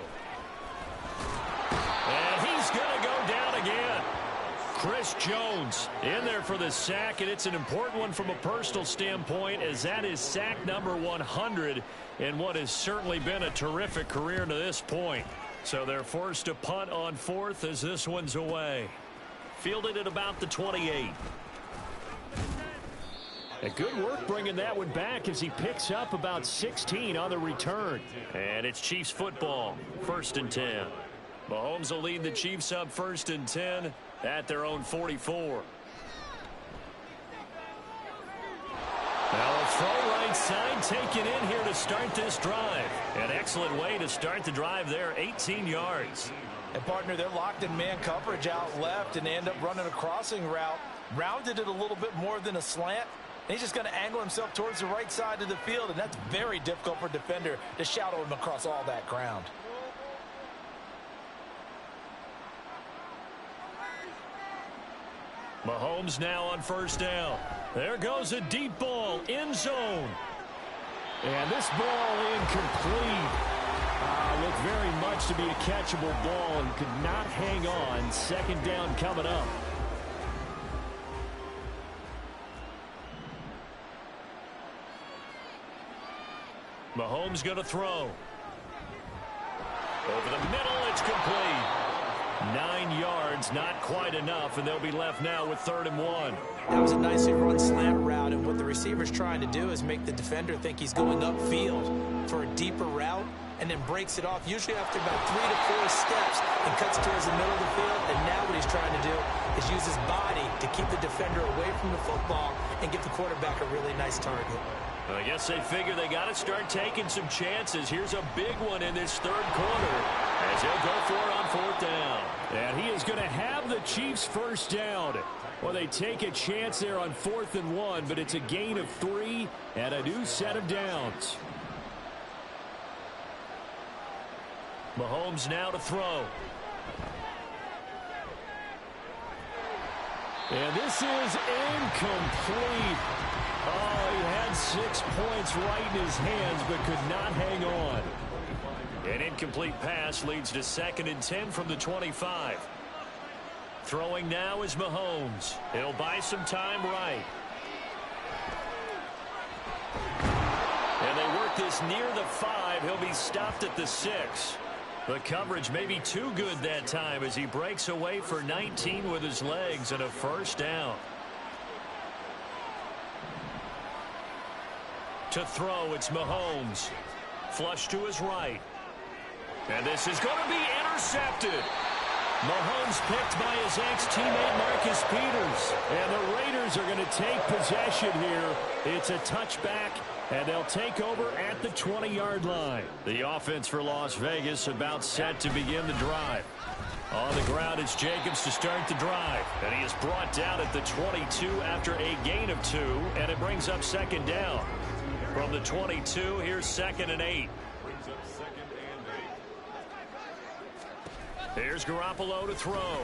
And he's going to go down again. Chris Jones in there for the sack, and it's an important one from a personal standpoint, as that is sack number 100 in what has certainly been a terrific career to this point. So they're forced to punt on 4th as this one's away. Fielded at about the 28. A good work bringing that one back as he picks up about 16 on the return. And it's Chiefs football, 1st and 10. Mahomes will lead the Chiefs up 1st and 10 at their own 44. Now a throw right side taken in here to start this drive. An excellent way to start the drive there, 18 yards. And partner, they're locked in man coverage out left, and they end up running a crossing route. Rounded it a little bit more than a slant. And he's just going to angle himself towards the right side of the field, and that's very difficult for a defender to shadow him across all that ground. Mahomes now on 1st down. There goes a deep ball, end zone. And this ball incomplete. Looked very much to be a catchable ball and could not hang on. 2nd down coming up. Mahomes going to throw. Over the middle, it's complete. 9 yards, not quite enough, and they'll be left now with 3rd and 1. That was a nicely run slant route, and what the receiver's trying to do is make the defender think he's going upfield for a deeper route, and then breaks it off, usually after about 3 to 4 steps, and cuts towards the middle of the field. And now what he's trying to do is use his body to keep the defender away from the football and give the quarterback a really nice target. I guess they figure they got to start taking some chances. Here's a big one in this 3rd quarter as he'll go for it on 4th down. And he is going to have the Chiefs 1st down. Well, they take a chance there on 4th and 1, but it's a gain of 3 and a new set of downs. Mahomes now to throw. And this is incomplete. Oh, he had 6 points right in his hands, but could not hang on. An incomplete pass leads to 2nd and 10 from the 25. Throwing now is Mahomes. He'll buy some time right. And they work this near the 5. He'll be stopped at the 6. The coverage may be too good that time as he breaks away for 19 with his legs and a first down. To throw, it's Mahomes. Flush to his right. And this is going to be intercepted. Mahomes picked by his ex-teammate Marcus Peters. And the Raiders are going to take possession here. It's a touchback, and they'll take over at the 20-yard line. The offense for Las Vegas about set to begin the drive. On the ground, it's Jacobs to start the drive. And he is brought down at the 22 after a gain of 2, and it brings up 2nd down. From the 22, here's 2nd and 8. Here's Garoppolo to throw.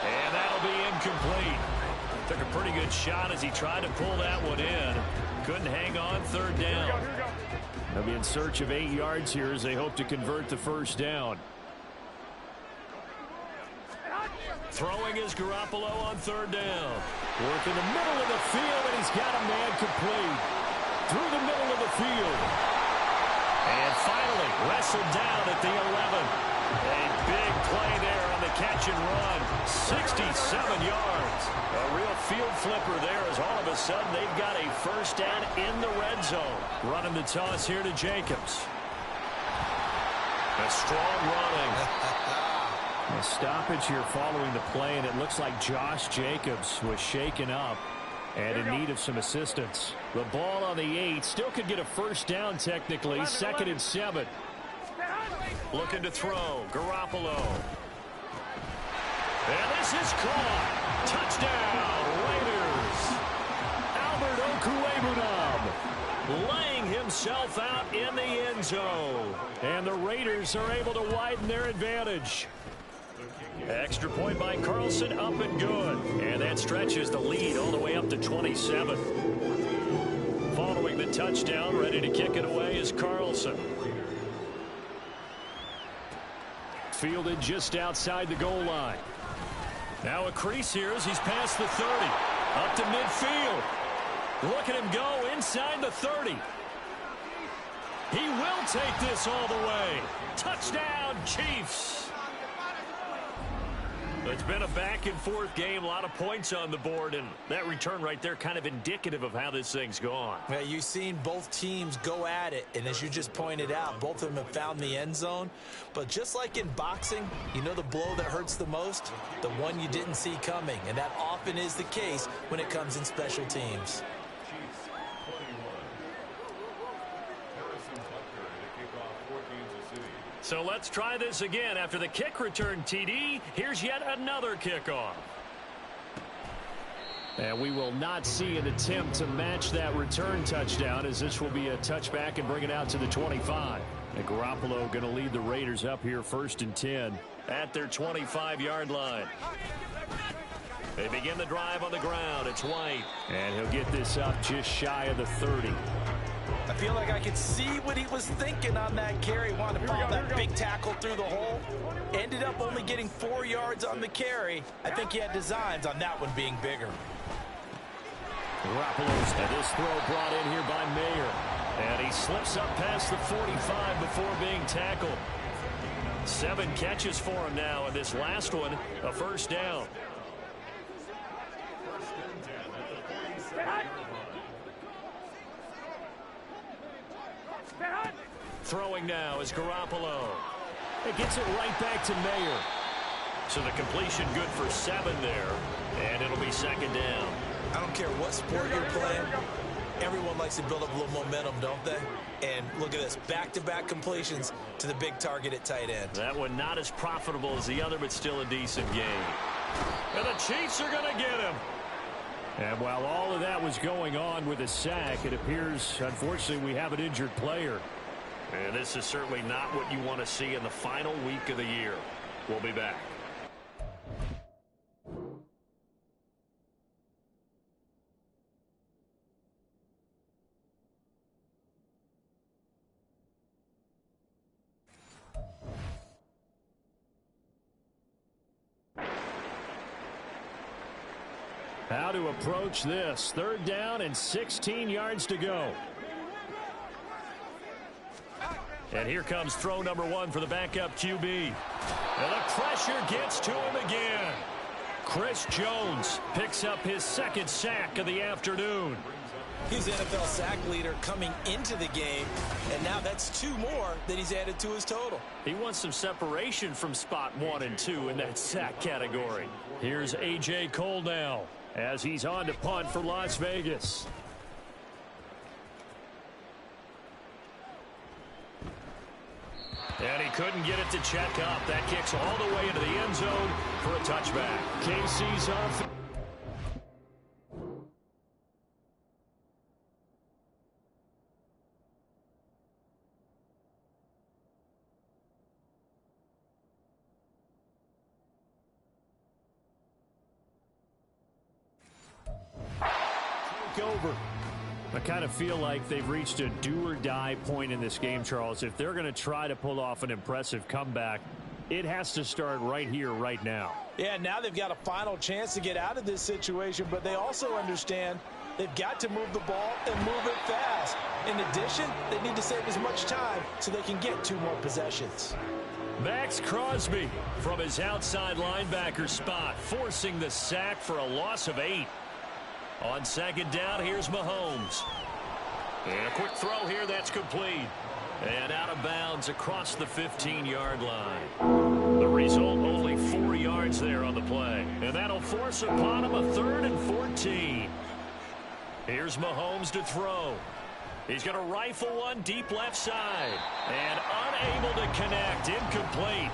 And that'll be incomplete. Took a pretty good shot as he tried to pull that one in. Couldn't hang on, 3rd down. They'll be in search of 8 yards here as they hope to convert the first down. Throwing is Garoppolo on 3rd down. Work in the middle of the field, and he's got a man complete. Through the middle of the field. And finally, wrestled down at the 11. A big play there on the catch and run. 67 yards. A real field flipper there as all of a sudden they've got a first down in the red zone. Running the toss here to Jacobs. A strong running. A stoppage here following the play, and it looks like Josh Jacobs was shaken up and in need of some assistance. The ball on the 8 still could get a first down technically. 2nd and 7. Looking to throw. Garoppolo. And this is caught. Touchdown, Raiders. Albert Okwuegbunam laying himself out in the end zone. And the Raiders are able to widen their advantage. Extra point by Carlson, up and good. And that stretches the lead all the way up to 27. Following the touchdown, ready to kick it away is Carlson. Fielded just outside the goal line. Now a crease here as he's past the 30. Up to midfield. Look at him go inside the 30. He will take this all the way. Touchdown, Chiefs. It's been a back-and-forth game, a lot of points on the board, and that return right there kind of indicative of how this thing's gone. Yeah, you've seen both teams go at it, and as you just pointed out, both of them have found the end zone. But just like in boxing, you know the blow that hurts the most? The one you didn't see coming, and that often is the case when it comes in special teams. So let's try this again. After the kick return, TD, here's yet another kickoff. And we will not see an attempt to match that return touchdown, as this will be a touchback and bring it out to the 25. And Garoppolo going to lead the Raiders up here 1st and 10. At their 25-yard line. They begin the drive on the ground. It's White. And he'll get this up just shy of the 30. I feel like I could see what he was thinking on that carry. Wanted to follow that big tackle through the hole. Ended up only getting 4 yards on the carry. I think he had designs on that one being bigger. Garoppolo's and this throw brought in here by Mayer. And he slips up past the 45 before being tackled. 7 catches for him now, and this last one, a first down. Throwing now is Garoppolo. It gets it right back to Mayer. So the completion good for 7 there, and it'll be 2nd down. I don't care what sport you're playing. Everyone likes to build up a little momentum, don't they? And look at this, back-to-back completions to the big target at tight end. That one not as profitable as the other, but still a decent game. And the Chiefs are going to get him. And while all of that was going on with a sack, it appears, unfortunately, we have an injured player. And this is certainly not what you want to see in the final week of the year. We'll be back. How to approach this. 3rd down and 16 yards to go. And here comes throw number 1 for the backup QB. And the pressure gets to him again. Chris Jones picks up his 2nd sack of the afternoon. He's the NFL sack leader coming into the game, and now that's 2 more that he's added to his total. He wants some separation from spot 1 and 2 in that sack category. Here's A.J. Cole now as he's on to punt for Las Vegas. And he couldn't get it to check up. That kicks all the way into the end zone for a touchback. KC's off. Over. I kind of feel like they've reached a do-or-die point in this game, Charles. If they're going to try to pull off an impressive comeback, it has to start right here, right now. Yeah, now they've got a final chance to get out of this situation, but they also understand they've got to move the ball and move it fast. In addition, they need to save as much time so they can get 2 more possessions. Max Crosby from his outside linebacker spot, forcing the sack for a loss of 8. On 2nd down, here's Mahomes. And a quick throw here, that's complete. And out of bounds across the 15-yard line. The result, only 4 yards there on the play. And that'll force upon him a 3rd and 14. Here's Mahomes to throw. He's going to rifle one deep left side. And unable to connect, incomplete.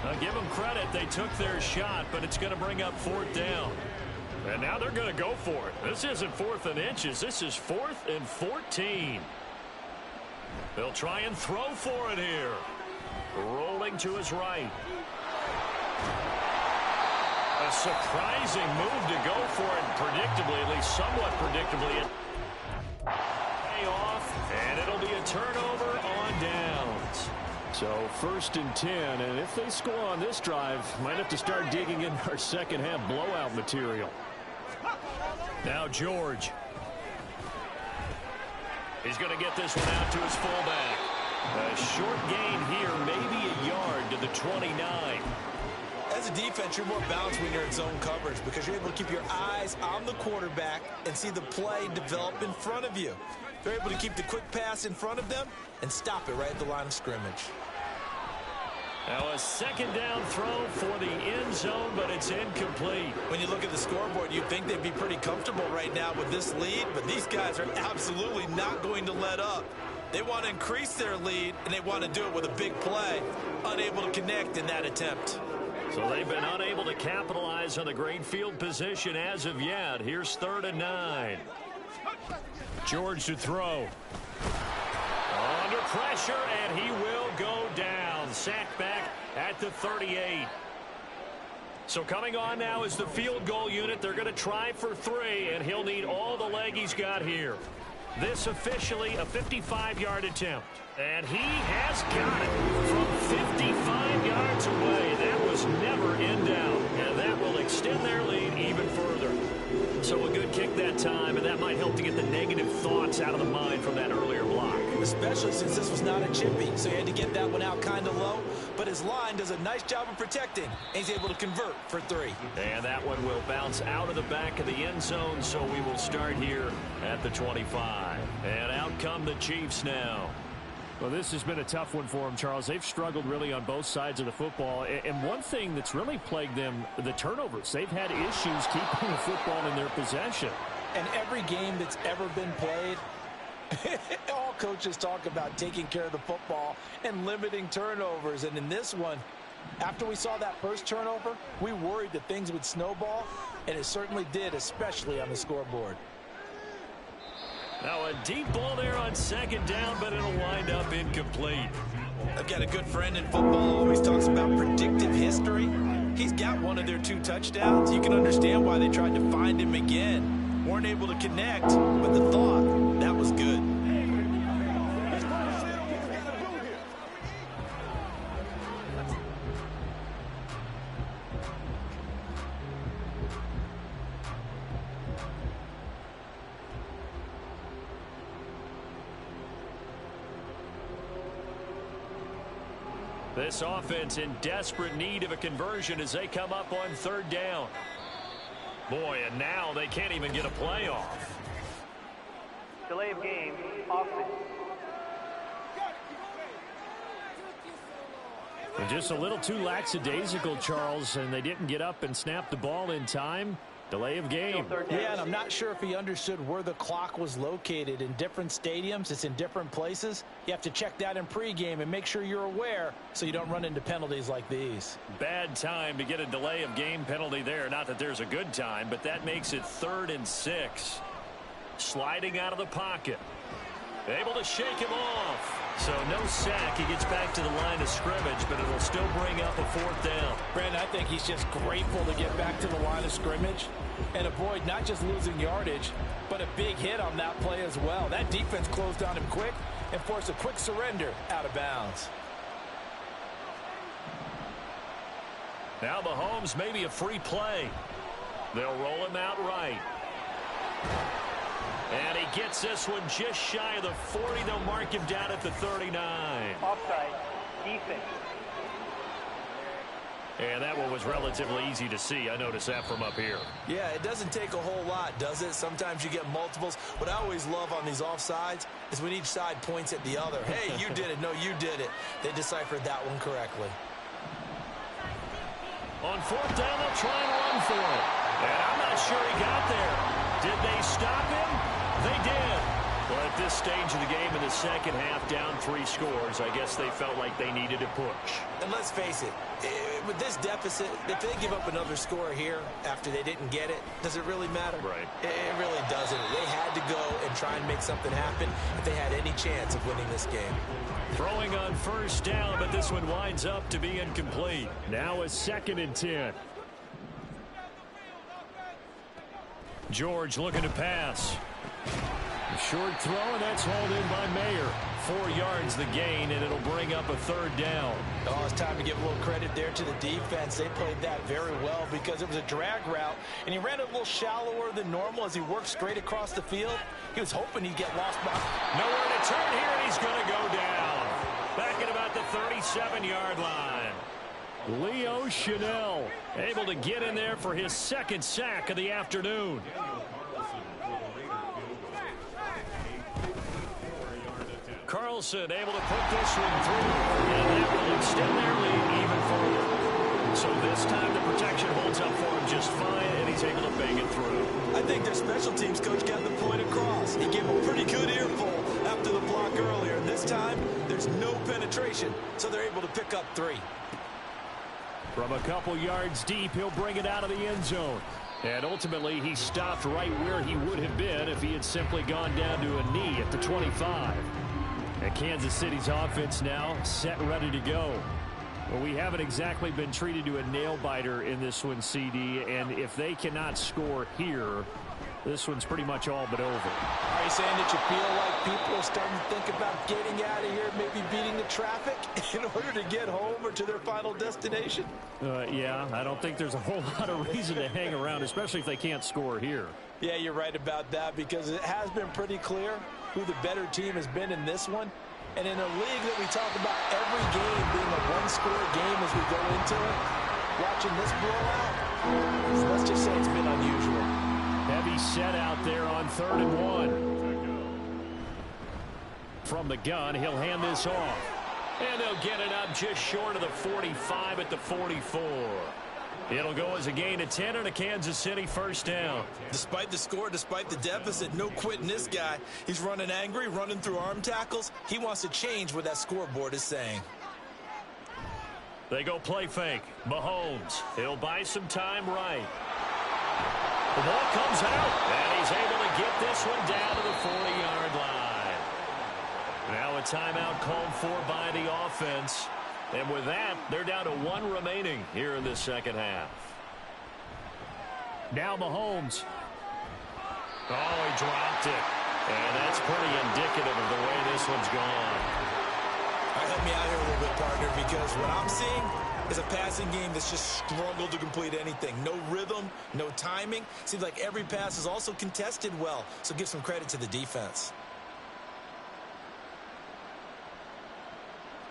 Now give them credit, they took their shot, but it's going to bring up 4th down. And now they're going to go for it. This isn't 4th and inches. This is 4th and 14. They'll try and throw for it here. Rolling to his right. A surprising move to go for it predictably, at least somewhat predictably. Pay off, and it'll be a turnover on downs. So 1st and 10, and if they score on this drive, might have to start digging in our second half blowout material. Now George. He's going to get this one out to his fullback. A short gain here, maybe a yard to the 29. As a defense, you're more balanced when you're in zone coverage because you're able to keep your eyes on the quarterback and see the play develop in front of you. They're able to keep the quick pass in front of them and stop it right at the line of scrimmage. Now a 2nd down throw for the end zone, but it's incomplete. When you look at the scoreboard, you'd think they'd be pretty comfortable right now with this lead, but these guys are absolutely not going to let up. They want to increase their lead, and they want to do it with a big play. Unable to connect in that attempt. So they've been unable to capitalize on the great field position as of yet. Here's 3rd and 9. George to throw. Under pressure, and he will go down. Sacked back at the 38. So coming on now is the field goal unit. They're going to try for 3, and he'll need all the leg he's got here. This officially a 55-yard attempt. And he has got it from 55 yards away. That was never in doubt. And that will extend their lead even further. So a good kick that time, and that might help to get the negative thoughts out of the mind from that earlier block. Especially since this was not a chippy, so he had to get that one out kind of low. But his line does a nice job of protecting, and he's able to convert for 3. And that one will bounce out of the back of the end zone, so we will start here at the 25. And out come the Chiefs now. Well, this has been a tough one for them, Charles. They've struggled really on both sides of the football. And one thing that's really plagued them, the turnovers. They've had issues keeping the football in their possession. And every game that's ever been played, all coaches talk about taking care of the football and limiting turnovers. And in this one, after we saw that first turnover, we worried that things would snowball, and it certainly did, especially on the scoreboard. Now a deep ball there on second down, but it'll wind up incomplete. I've got a good friend in football, always talks about predictive history. He's got one of their 2 touchdowns. You can understand why they tried to find him again. Weren't able to connect, but the thought, that was good. This offense in desperate need of a conversion as they come up on third down. Boy, and now they can't even get a play off. Delay of game, offense. Just a little too lackadaisical, Charles, and they didn't get up and snap the ball in time. Delay of game. Yeah, and I'm not sure if he understood where the clock was located. In different stadiums, it's in different places. You have to check that in pregame and make sure you're aware so you don't run into penalties like these. Bad time to get a delay of game penalty there. Not that there's a good time, but that makes it 3rd and 6. Sliding out of the pocket. Able to shake him off. So no sack. He gets back to the line of scrimmage, but it'll still bring up a 4th down. Brandon, I think he's just grateful to get back to the line of scrimmage and avoid not just losing yardage, but a big hit on that play as well. That defense closed on him quick and forced a quick surrender out of bounds. Now Mahomes maybe a free play. They'll roll him out right. And he gets this one just shy of the 40. They'll mark him down at the 39. Offside, defense. And that one was relatively easy to see. I noticed that from up here. Yeah, it doesn't take a whole lot, does it? Sometimes you get multiples. What I always love on these offsides is when each side points at the other. Hey, you did it. No, you did it. They deciphered that one correctly. On 4th down, they'll try and run for it. And I'm not sure he got there. Did they stop him? They did. Well, at this stage of the game in the second half, down 3 scores, I guess they felt like they needed a push. And let's face it, with this deficit, if they give up another score here after they didn't get it, does it really matter? Right. It really doesn't. They had to go and try and make something happen if they had any chance of winning this game. Throwing on 1st down, but this one winds up to be incomplete. Now a 2nd and 10. George looking to pass. A short throw, and that's hauled in by Mayer. 4 yards the gain, and it'll bring up a 3rd down. Oh, it's time to give a little credit there to the defense. They played that very well because it was a drag route, and he ran it a little shallower than normal as he worked straight across the field. He was hoping he'd get lost by. Nowhere to turn here, and he's going to go down. Back at about the 37-yard line. Leo Chanel able to get in there for his 2nd sack of the afternoon. Carlson able to put this one through, and that will extend their lead even further. So this time the protection holds up for him just fine, and he's able to bang it through. I think their special teams coach got the point across. He gave a pretty good earful after the block earlier, and this time there's no penetration, so they're able to pick up 3. From a couple yards deep, he'll bring it out of the end zone. And ultimately, he stopped right where he would have been if he had simply gone down to a knee at the 25. And Kansas City's offense now set and ready to go. Well, we haven't exactly been treated to a nail-biter in this one, CD, and if they cannot score here, this one's pretty much all but over. Are you saying that you feel like people are starting to think about getting out of here, maybe beating the traffic in order to get home or to their final destination? Yeah, I don't think there's a whole lot of reason to hang around, especially if they can't score here. Yeah, you're right about that because it has been pretty clear who the better team has been in this one. And in a league that we talk about every game being a one-score game as we go into it, watching this blowout, let's just say it's been unusual. Heavy set out there on 3rd and 1. From the gun, he'll hand this off. And they'll get it up just short of the 45 at the 44. It'll go as a gain of 10 and a Kansas City 1st down. Despite the score, despite the deficit, no quitting this guy. He's running angry, running through arm tackles. He wants to change what that scoreboard is saying. They go play fake. Mahomes. He'll buy some time right. The ball comes out, and he's able to get this one down to the 40-yard line. Now a timeout called for by the offense. And with that, they're down to 1 remaining here in this second half. Now Mahomes. Oh, he dropped it. And that's pretty indicative of the way this one's gone. All right, help me out here a little bit, partner, because what I'm seeing is a passing game that's just struggled to complete anything. No rhythm, no timing. Seems like every pass is also contested well, so give some credit to the defense.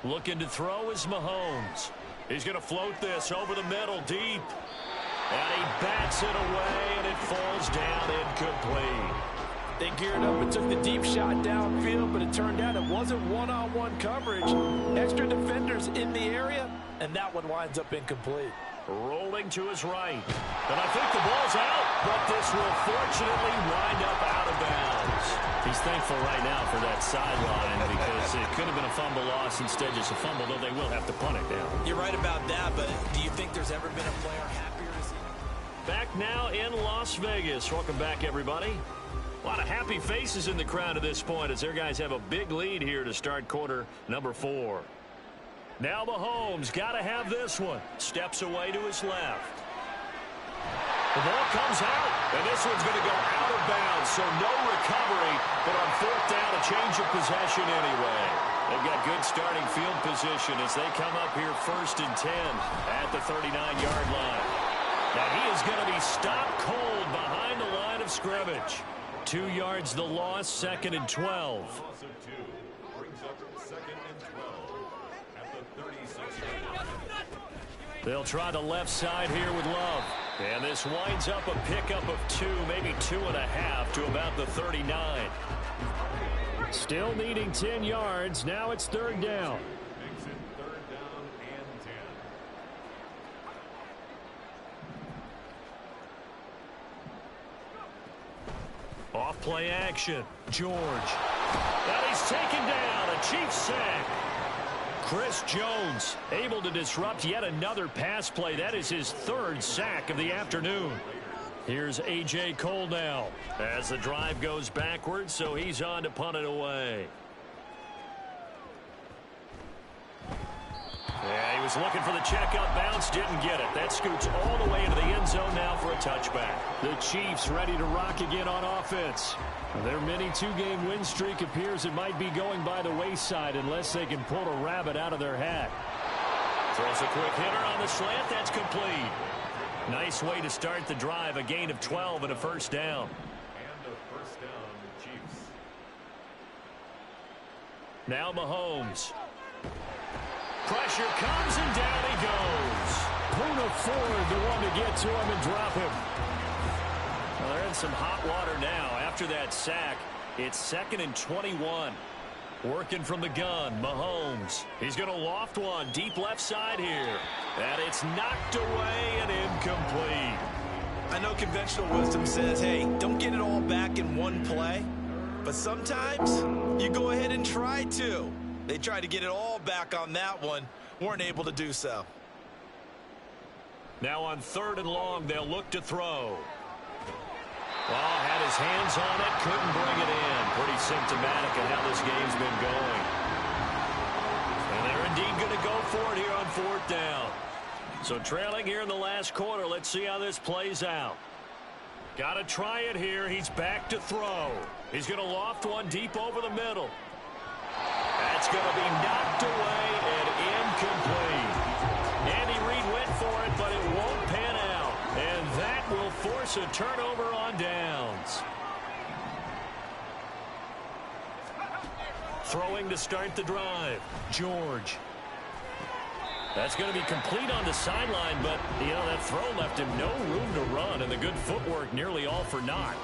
Looking to throw is Mahomes. He's going to float this over the middle, deep. And he bats it away, and it falls down incomplete. They geared up and took the deep shot downfield, but it turned out it wasn't one-on-one coverage. Extra defenders in the area, and that one winds up incomplete. Rolling to his right. And I think the ball's out, but this will fortunately wind up out of bounds. He's thankful right now for that sideline because it could have been a fumble loss, instead just a fumble, though they will have to punt it down. You're right about that, but do you think there's ever been a player happier to see? Back now in Las Vegas. Welcome back, everybody. A lot of happy faces in the crowd at this point as their guys have a big lead here to start quarter number 4. Now Mahomes got to have this one. Steps away to his left. The ball comes out, and this one's going to go out of bounds, so no recovery, but on 4th down, a change of possession anyway. They've got good starting field position as they come up here 1st and 10 at the 39-yard line. Now he is going to be stopped cold behind the line of scrimmage. 2 yards the loss, 2nd and 12. They'll try the left side here with Love. And this winds up a pickup of 2, maybe 2.5 to about the 39. Still needing 10 yards. Now it's 3rd down. Off play action. George. And he's taken down. A Chiefs sack. Chris Jones able to disrupt yet another pass play. That is his 3rd sack of the afternoon. Here's A.J. Cole now as the drive goes backwards, so he's on to punt it away. Yeah, he was looking for the checkout bounce, didn't get it. That scoots all the way into the end zone now for a touchback. The Chiefs ready to rock again on offense. Their mini 2-game win streak appears it might be going by the wayside unless they can pull a rabbit out of their hat. Throws a quick hitter on the slant. That's complete. Nice way to start the drive. A gain of 12 and a 1st down. And a 1st down, Chiefs. Now Mahomes. Pressure comes and down he goes. Poona Ford the one to get to him and drop him. Well, they're in some hot water now. After that sack, it's 2nd and 21. Working from the gun, Mahomes. He's going to loft one deep left side here. And it's knocked away and incomplete. I know conventional wisdom says, hey, don't get it all back in one play. But sometimes you go ahead and try to. They tried to get it all back on that one. Weren't able to do so. Now on 3rd and long, they'll look to throw. Well, had his hands on it, couldn't bring it in. Pretty symptomatic of how this game's been going. And they're indeed going to go for it here on 4th down. So trailing here in the last quarter, let's see how this plays out. Got to try it here. He's back to throw. He's going to loft one deep over the middle. That's going to be knocked away and incomplete. Andy Reid went for it, but it won't pan out. And that will force a turnover on downs. Throwing to start the drive. George. That's going to be complete on the sideline, but, that throw left him no room to run, and the good footwork nearly all for naught.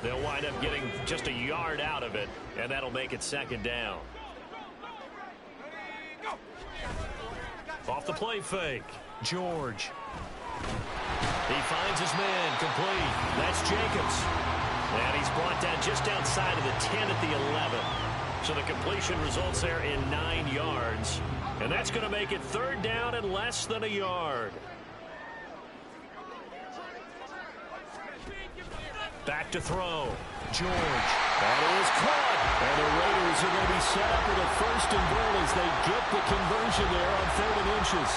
They'll wind up getting just a yard out of it, and that'll make it 2nd down. Off the play fake. George. He finds his man complete. That's Jacobs. And he's brought down just outside of the 10 at the 11. So the completion results there in 9 yards. And that's going to make it 3rd down and less than a yard. Back to throw. George. That is caught. And the Raiders are going to be set up with a 1st and goal as they get the conversion there on 3rd and inches.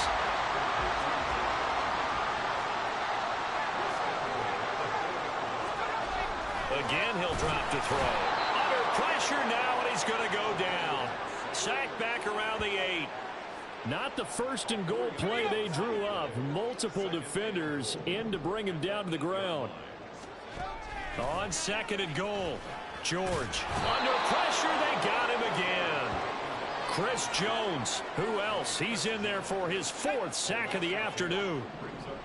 Again, he'll drop to throw. Under pressure now, and he's going to go down. Sacked back around the 8. Not the 1st and goal play they drew up. Multiple defenders in to bring him down to the ground. On 2nd and goal. George. Under pressure, they got him again. Chris Jones. Who else? He's in there for his 4th sack of the afternoon.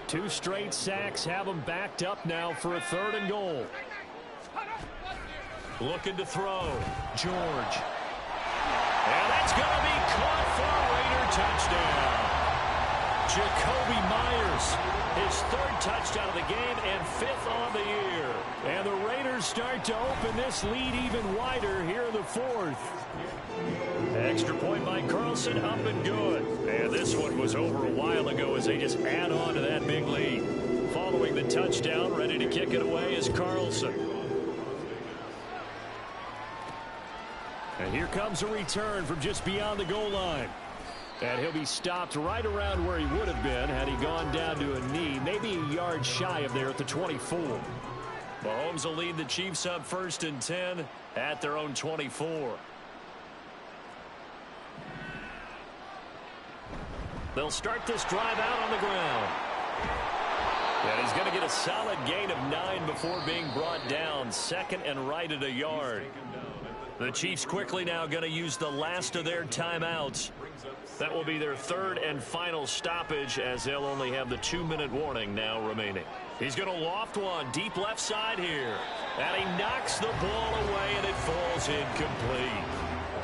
2 straight sacks have him backed up now for a 3rd and goal. Looking to throw. George. And that's going to be caught for a Raider touchdown. Jacoby Myers, his 3rd touchdown of the game and 5th on the year. And the Raiders start to open this lead even wider here in the 4th. Extra point by Carlson, up and good. And this one was over a while ago as they just add on to that big lead. Following the touchdown, ready to kick it away is Carlson. And here comes a return from just beyond the goal line. And he'll be stopped right around where he would have been had he gone down to a knee, maybe a yard shy of there at the 24. Mahomes will lead the Chiefs up 1st and 10 at their own 24. They'll start this drive out on the ground. And he's going to get a solid gain of 9 before being brought down. 2nd and right at a yard. The Chiefs quickly now going to use the last of their timeouts. That will be their 3rd and final stoppage as they'll only have the 2-minute warning now remaining. He's going to loft one deep left side here. And he knocks the ball away and it falls incomplete.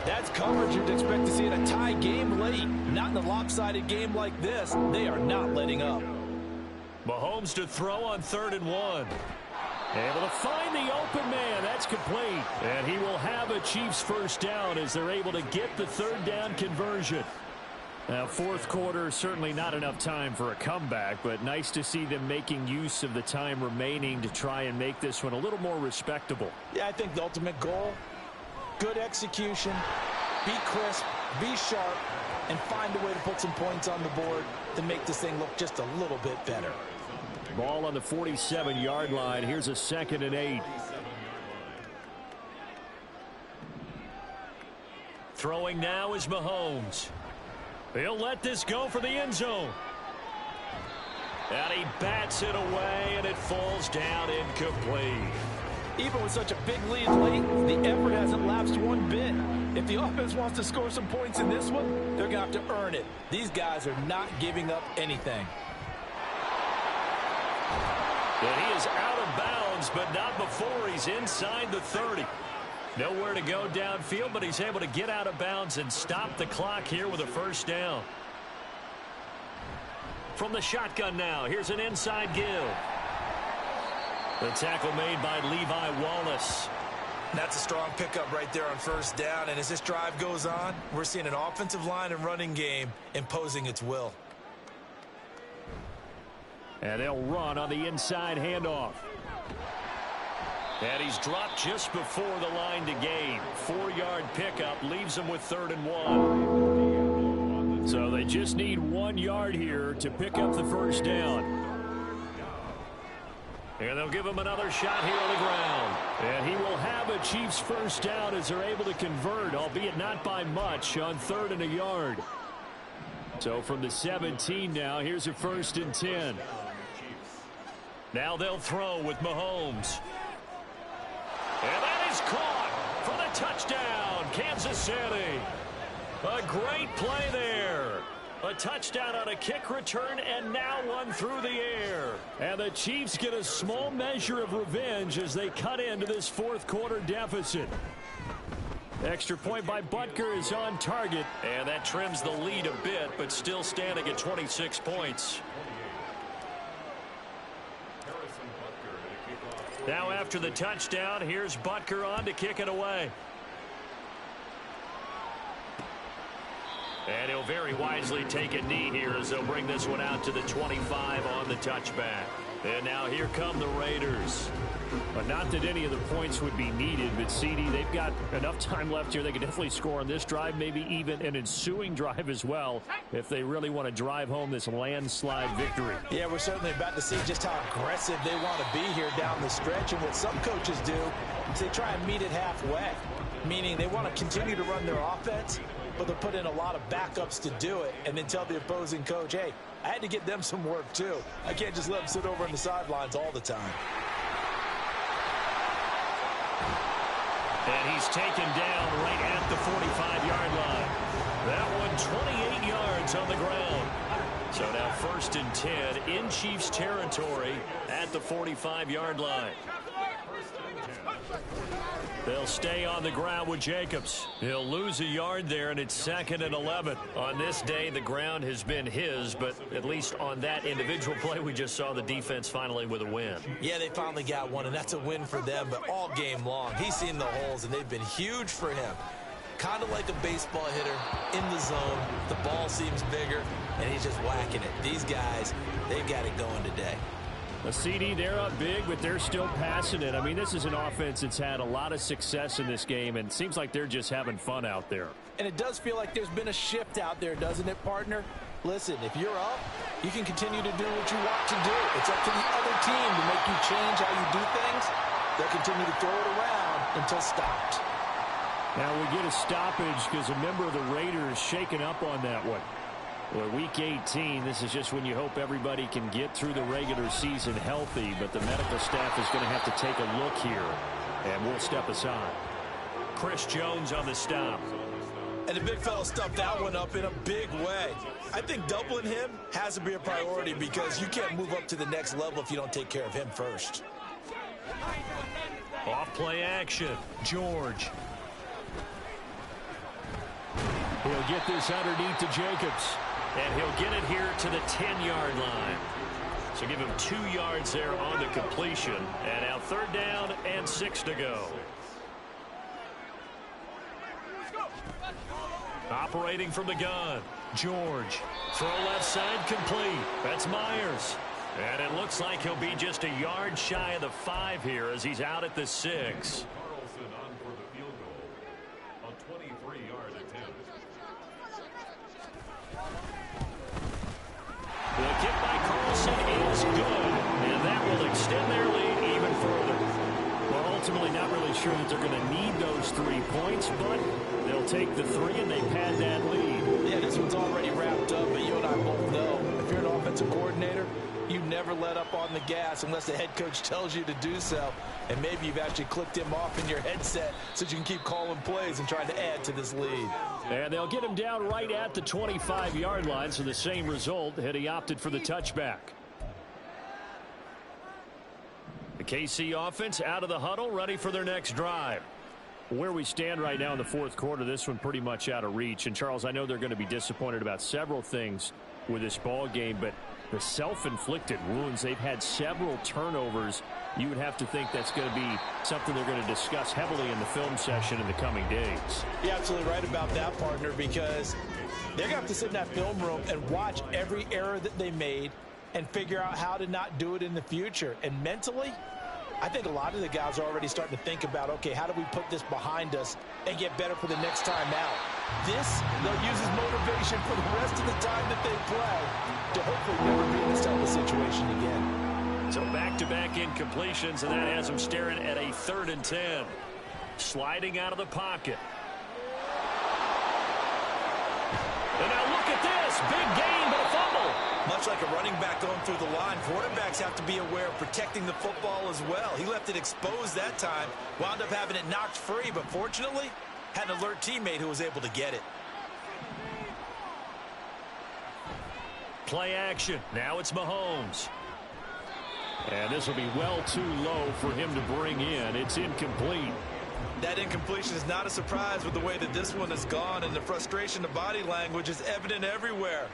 That's coverage you'd expect to see in a tie game late. Not in a lopsided game like this. They are not letting up. Mahomes to throw on 3rd and 1. Able to find the open man. That's complete. And he will have a Chiefs 1st down as they're able to get the 3rd down conversion. Now, 4th quarter, certainly not enough time for a comeback, but nice to see them making use of the time remaining to try and make this one a little more respectable. Yeah, I think the ultimate goal, good execution, be crisp, be sharp, and find a way to put some points on the board to make this thing look just a little bit better. Ball on the 47-yard line. Here's a 2nd and 8. Throwing now is Mahomes. He'll let this go for the end zone. And he bats it away, and it falls down incomplete. Even with such a big lead late, the effort hasn't lapsed one bit. If the offense wants to score some points in this one, they're going to have to earn it. These guys are not giving up anything. And he is out of bounds, but not before he's inside the 30. Nowhere to go downfield, but he's able to get out of bounds and stop the clock here with a 1st down. From the shotgun now, here's an inside give. The tackle made by Levi Wallace. That's a strong pickup right there on 1st down, and as this drive goes on, we're seeing an offensive line and running game imposing its will. And they'll run on the inside handoff. And he's dropped just before the line to gain. 4-yard pickup leaves him with 3rd and 1. So they just need 1 yard here to pick up the 1st down. And they'll give him another shot here on the ground. And he will have a Chiefs 1st down as they're able to convert, albeit not by much, on 3rd and a yard. So from the 17 now, here's a 1st and 10. Now they'll throw with Mahomes. And that is caught for the touchdown, Kansas City. A great play there. A touchdown on a kick return, and now one through the air. And the Chiefs get a small measure of revenge as they cut into this 4th quarter deficit. Extra point by Butker is on target, and that trims the lead a bit, but still standing at 26 points. Now after the touchdown, here's Butker on to kick it away. And he'll very wisely take a knee here as they'll bring this one out to the 25 on the touchback. And now here come the Raiders. But not that any of the points would be needed, but CD, they've got enough time left here. They can definitely score on this drive, maybe even an ensuing drive as well, if they really want to drive home this landslide victory. Yeah, we're certainly about to see just how aggressive they want to be here down the stretch. And what some coaches do is they try and meet it halfway, meaning they want to continue to run their offense, but they'll put in a lot of backups to do it and then tell the opposing coach, hey, I had to get them some work too. I can't just let them sit over on the sidelines all the time. And he's taken down right at the 45-yard line. That one 28 yards on the ground. So now 1st and 10 in Chiefs territory at the 45-yard line. They'll stay on the ground with Jacobs. He'll lose a yard there, and it's 2nd and 11. On this day, the ground has been his, but at least on that individual play, we just saw the defense finally with a win. Yeah, they finally got one, and that's a win for them, but all game long, he's seen the holes, and they've been huge for him. Kind of like a baseball hitter in the zone. The ball seems bigger, and he's just whacking it. These guys, they've got it going today. The CD, they're up big, but they're still passing it. I mean, this is an offense that's had a lot of success in this game, and it seems like they're just having fun out there. And it does feel like there's been a shift out there, doesn't it, partner? Listen, if you're up, you can continue to do what you want to do. It's up to the other team to make you change how you do things. They'll continue to throw it around until stopped. Now we get a stoppage because a member of the Raiders shaken up on that one. Well, Week 18, this is just when you hope everybody can get through the regular season healthy, but the medical staff is going to have to take a look here, and we'll step aside. Chris Jones on the stop. And the big fella stuffed that one up in a big way. I think doubling him has to be a priority because you can't move up to the next level if you don't take care of him first. Off play action. George. He'll get this underneath to Jacobs. And he'll get it here to the 10-yard line. So give him 2 yards there on the completion. And now 3rd down and 6 to go. Operating from the gun. George. Throw left side complete. That's Myers. And it looks like he'll be just a yard shy of the 5 here as he's out at the 6. Carlson on for the field goal on 23-yard attempt. The kick by Carlson is good, and that will extend their lead even further. Well, ultimately not really sure that they're going to need those 3 points, but they'll take the 3 and they pad that lead. Yeah, this one's already wrapped up, but you and I both know if you're an offensive coordinator, you never let up on the gas unless the head coach tells you to do so. And maybe you've actually clicked him off in your headset so you can keep calling plays and trying to add to this lead. And they'll get him down right at the 25-yard line, so the same result had he opted for the touchback. The KC offense out of the huddle, ready for their next drive. Where we stand right now in the 4th quarter, this one pretty much out of reach. And, Charles, I know they're going to be disappointed about several things with this ball game, but the self-inflicted wounds, they've had several turnovers. You would have to think that's going to be something they're going to discuss heavily in the film session in the coming days. You're absolutely right about that, partner, because they're going to have to sit in that film room and watch every error that they made and figure out how to not do it in the future. And mentally, I think a lot of the guys are already starting to think about, okay, how do we put this behind us and get better for the next time out? This, they'll use as motivation for the rest of the time that they play to hopefully never be in this type of situation again. So back-to-back incompletions, and that has them staring at a 3rd and 10. Sliding out of the pocket. And now look at this. Big gain, but a fumble. Much like a running back going through the line, quarterbacks have to be aware of protecting the football as well. He left it exposed that time, wound up having it knocked free, but fortunately, had an alert teammate who was able to get it. Play action. Now it's Mahomes. And this will be well too low for him to bring in. It's incomplete. That incompletion is not a surprise with the way that this one has gone, and the frustration of body language is evident everywhere.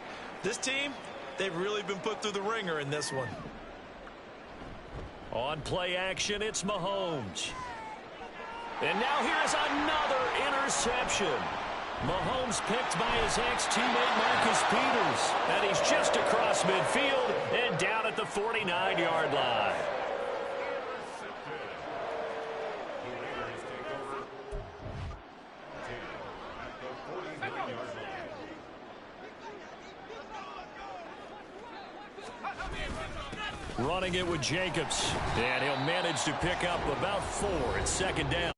This team, they've really been put through the ringer in this one. On play action, it's Mahomes. And now here's another interception. Mahomes picked by his ex-teammate Marcus Peters. And he's just across midfield and down at the the 49-yard line. The Raiders take over 10 at the 49-yard line. Running it with Jacobs. And he'll manage to pick up about 4 at second down.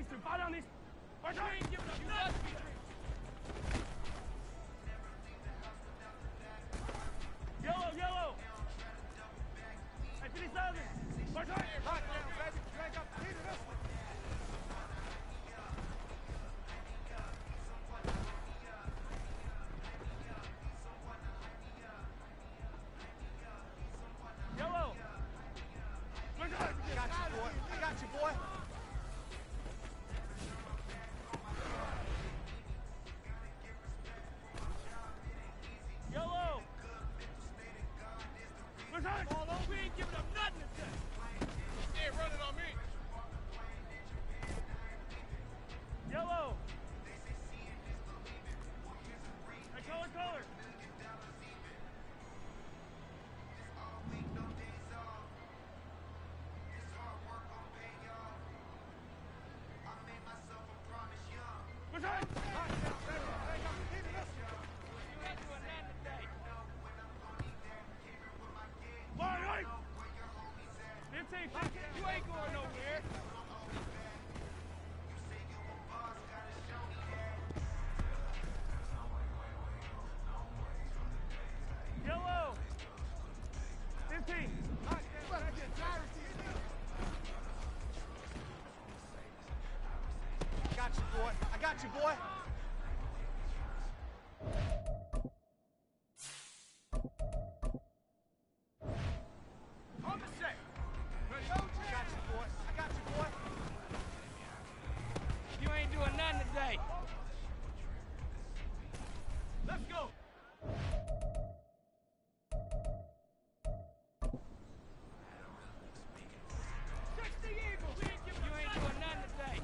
these two. Fire down these. You ain't giving up nothing. Yellow. Hey, 57. Watch out. Hot down, baby. You ain't got to keep this one. Yellow. I got you, boy. Yellow. We ain't giving up nothing today. They ain't running on me. Yellow. Hey, color. What's that? You ain't doing nothing today. Right. 15. You ain't going nowhere. Yellow. 15. I got you, boy. On the set. I got you, boy. You ain't doing nothing today. Let's go. 60 Eagles. You ain't doing nothing today.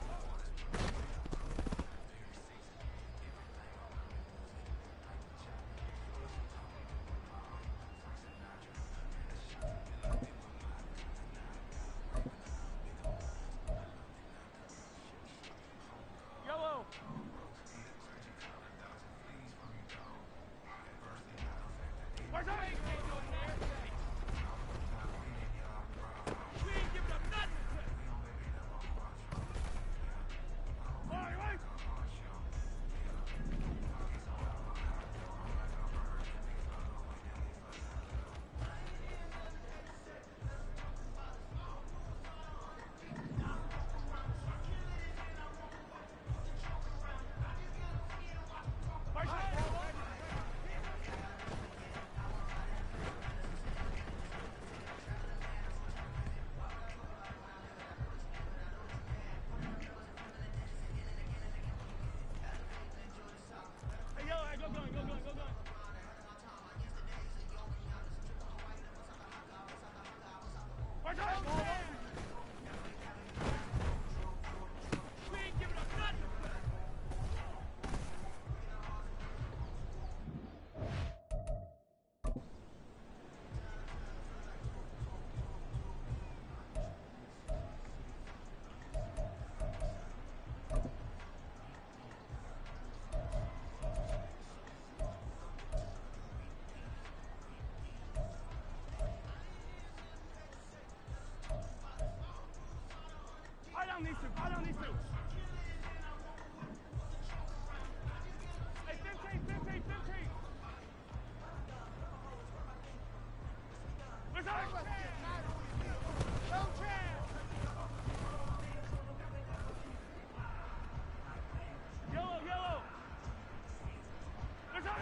Yellow. Where's that? We ain't giving up nothing. Right. Hey, yellow, go going. Watch out! We ain't giving up nothing. Fire down these two. Hey, 15. Where's that? No chance. Yellow. Where's that?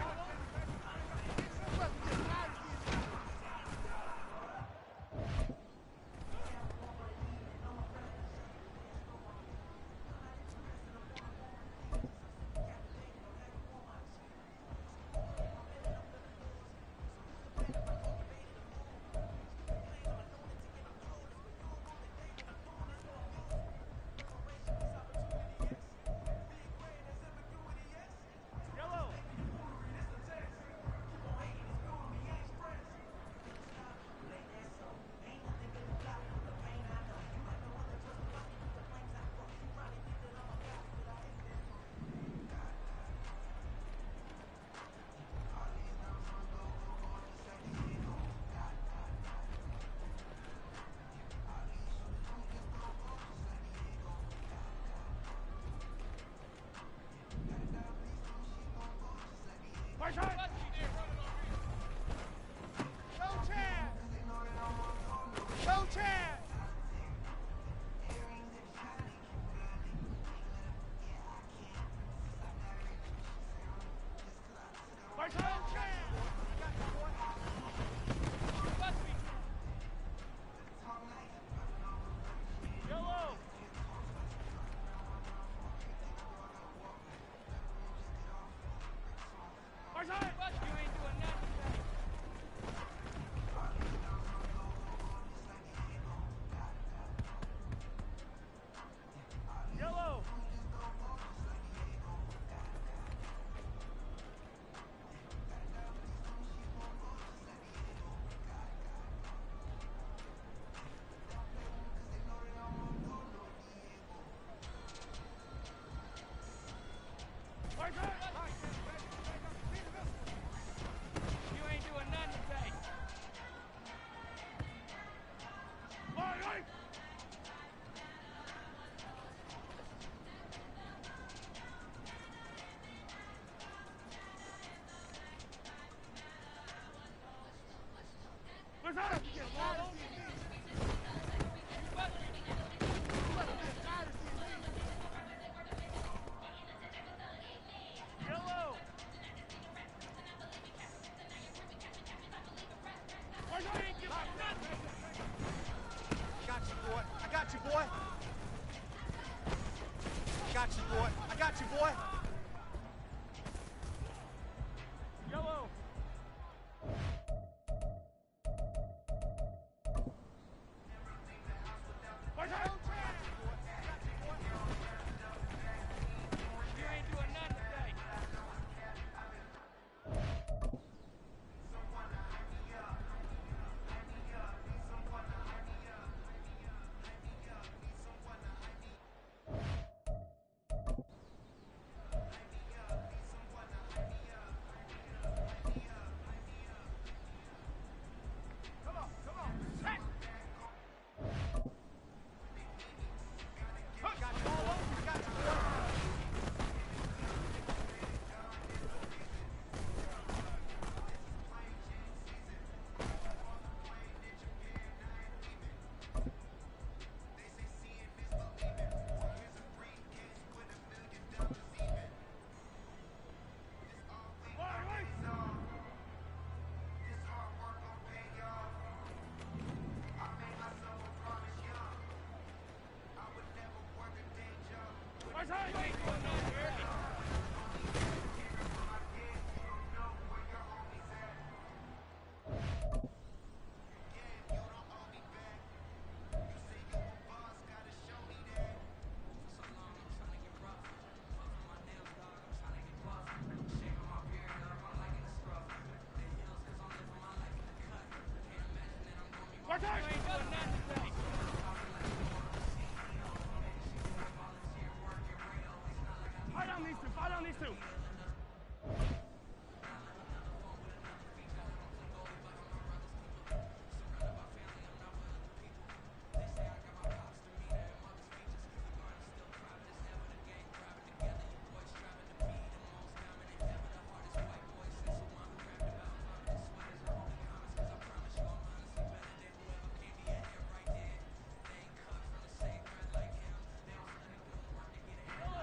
got you, boy. Yellow. Watch out. You ain't doing nothing today. Come on, come on. Set. Got you, boy. Got you, boy. Watch out! You ain't doing nothing today. Fight on these two. Fight on these two.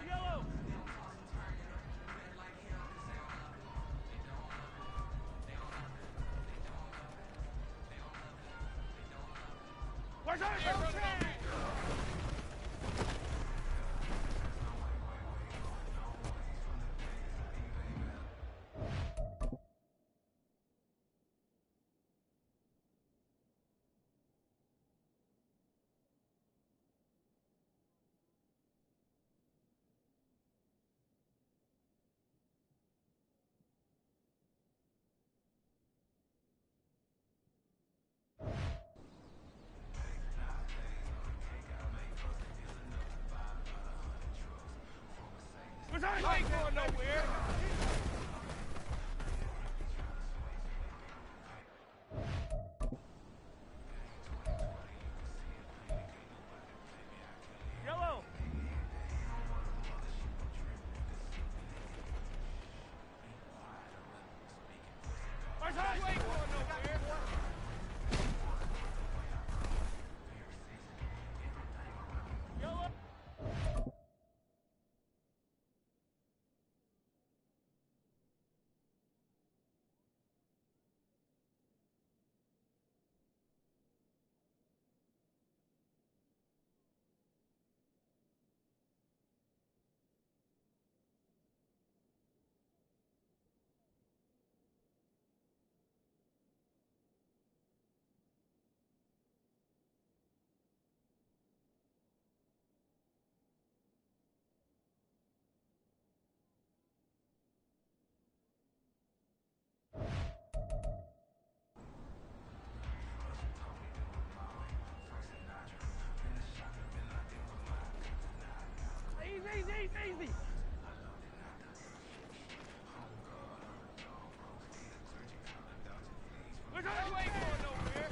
Yellow. Watch out! I ain't going nowhere. Yellow. I ain't going nowhere. Yellow. Easy. Look out, you ain't going nowhere.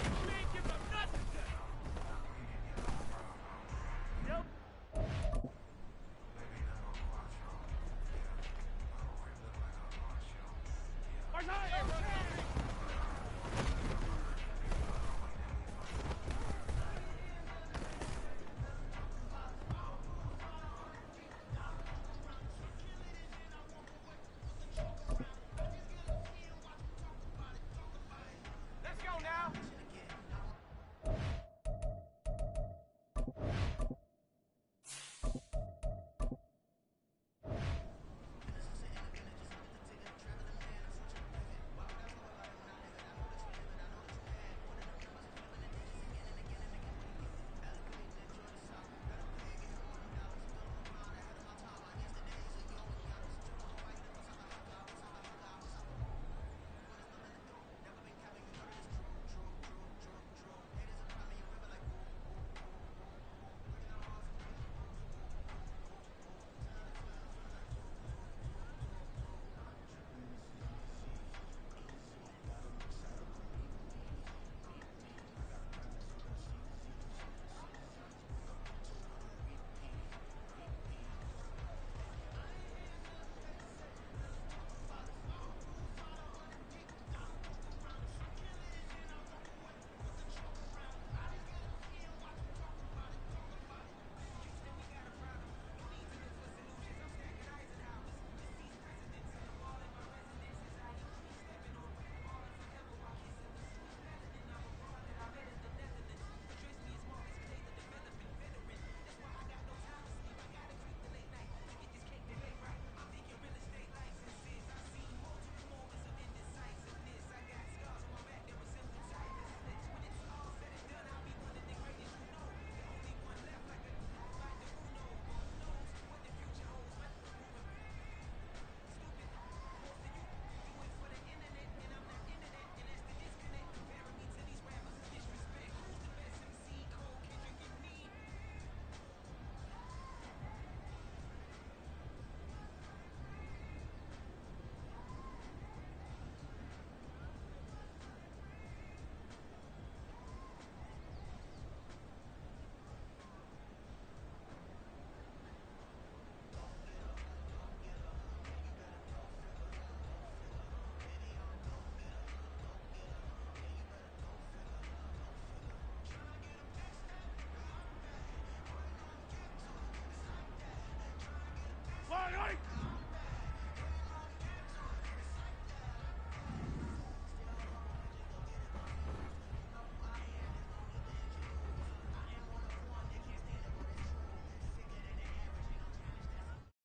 You ain't giving up nothing. Yep. Watch out!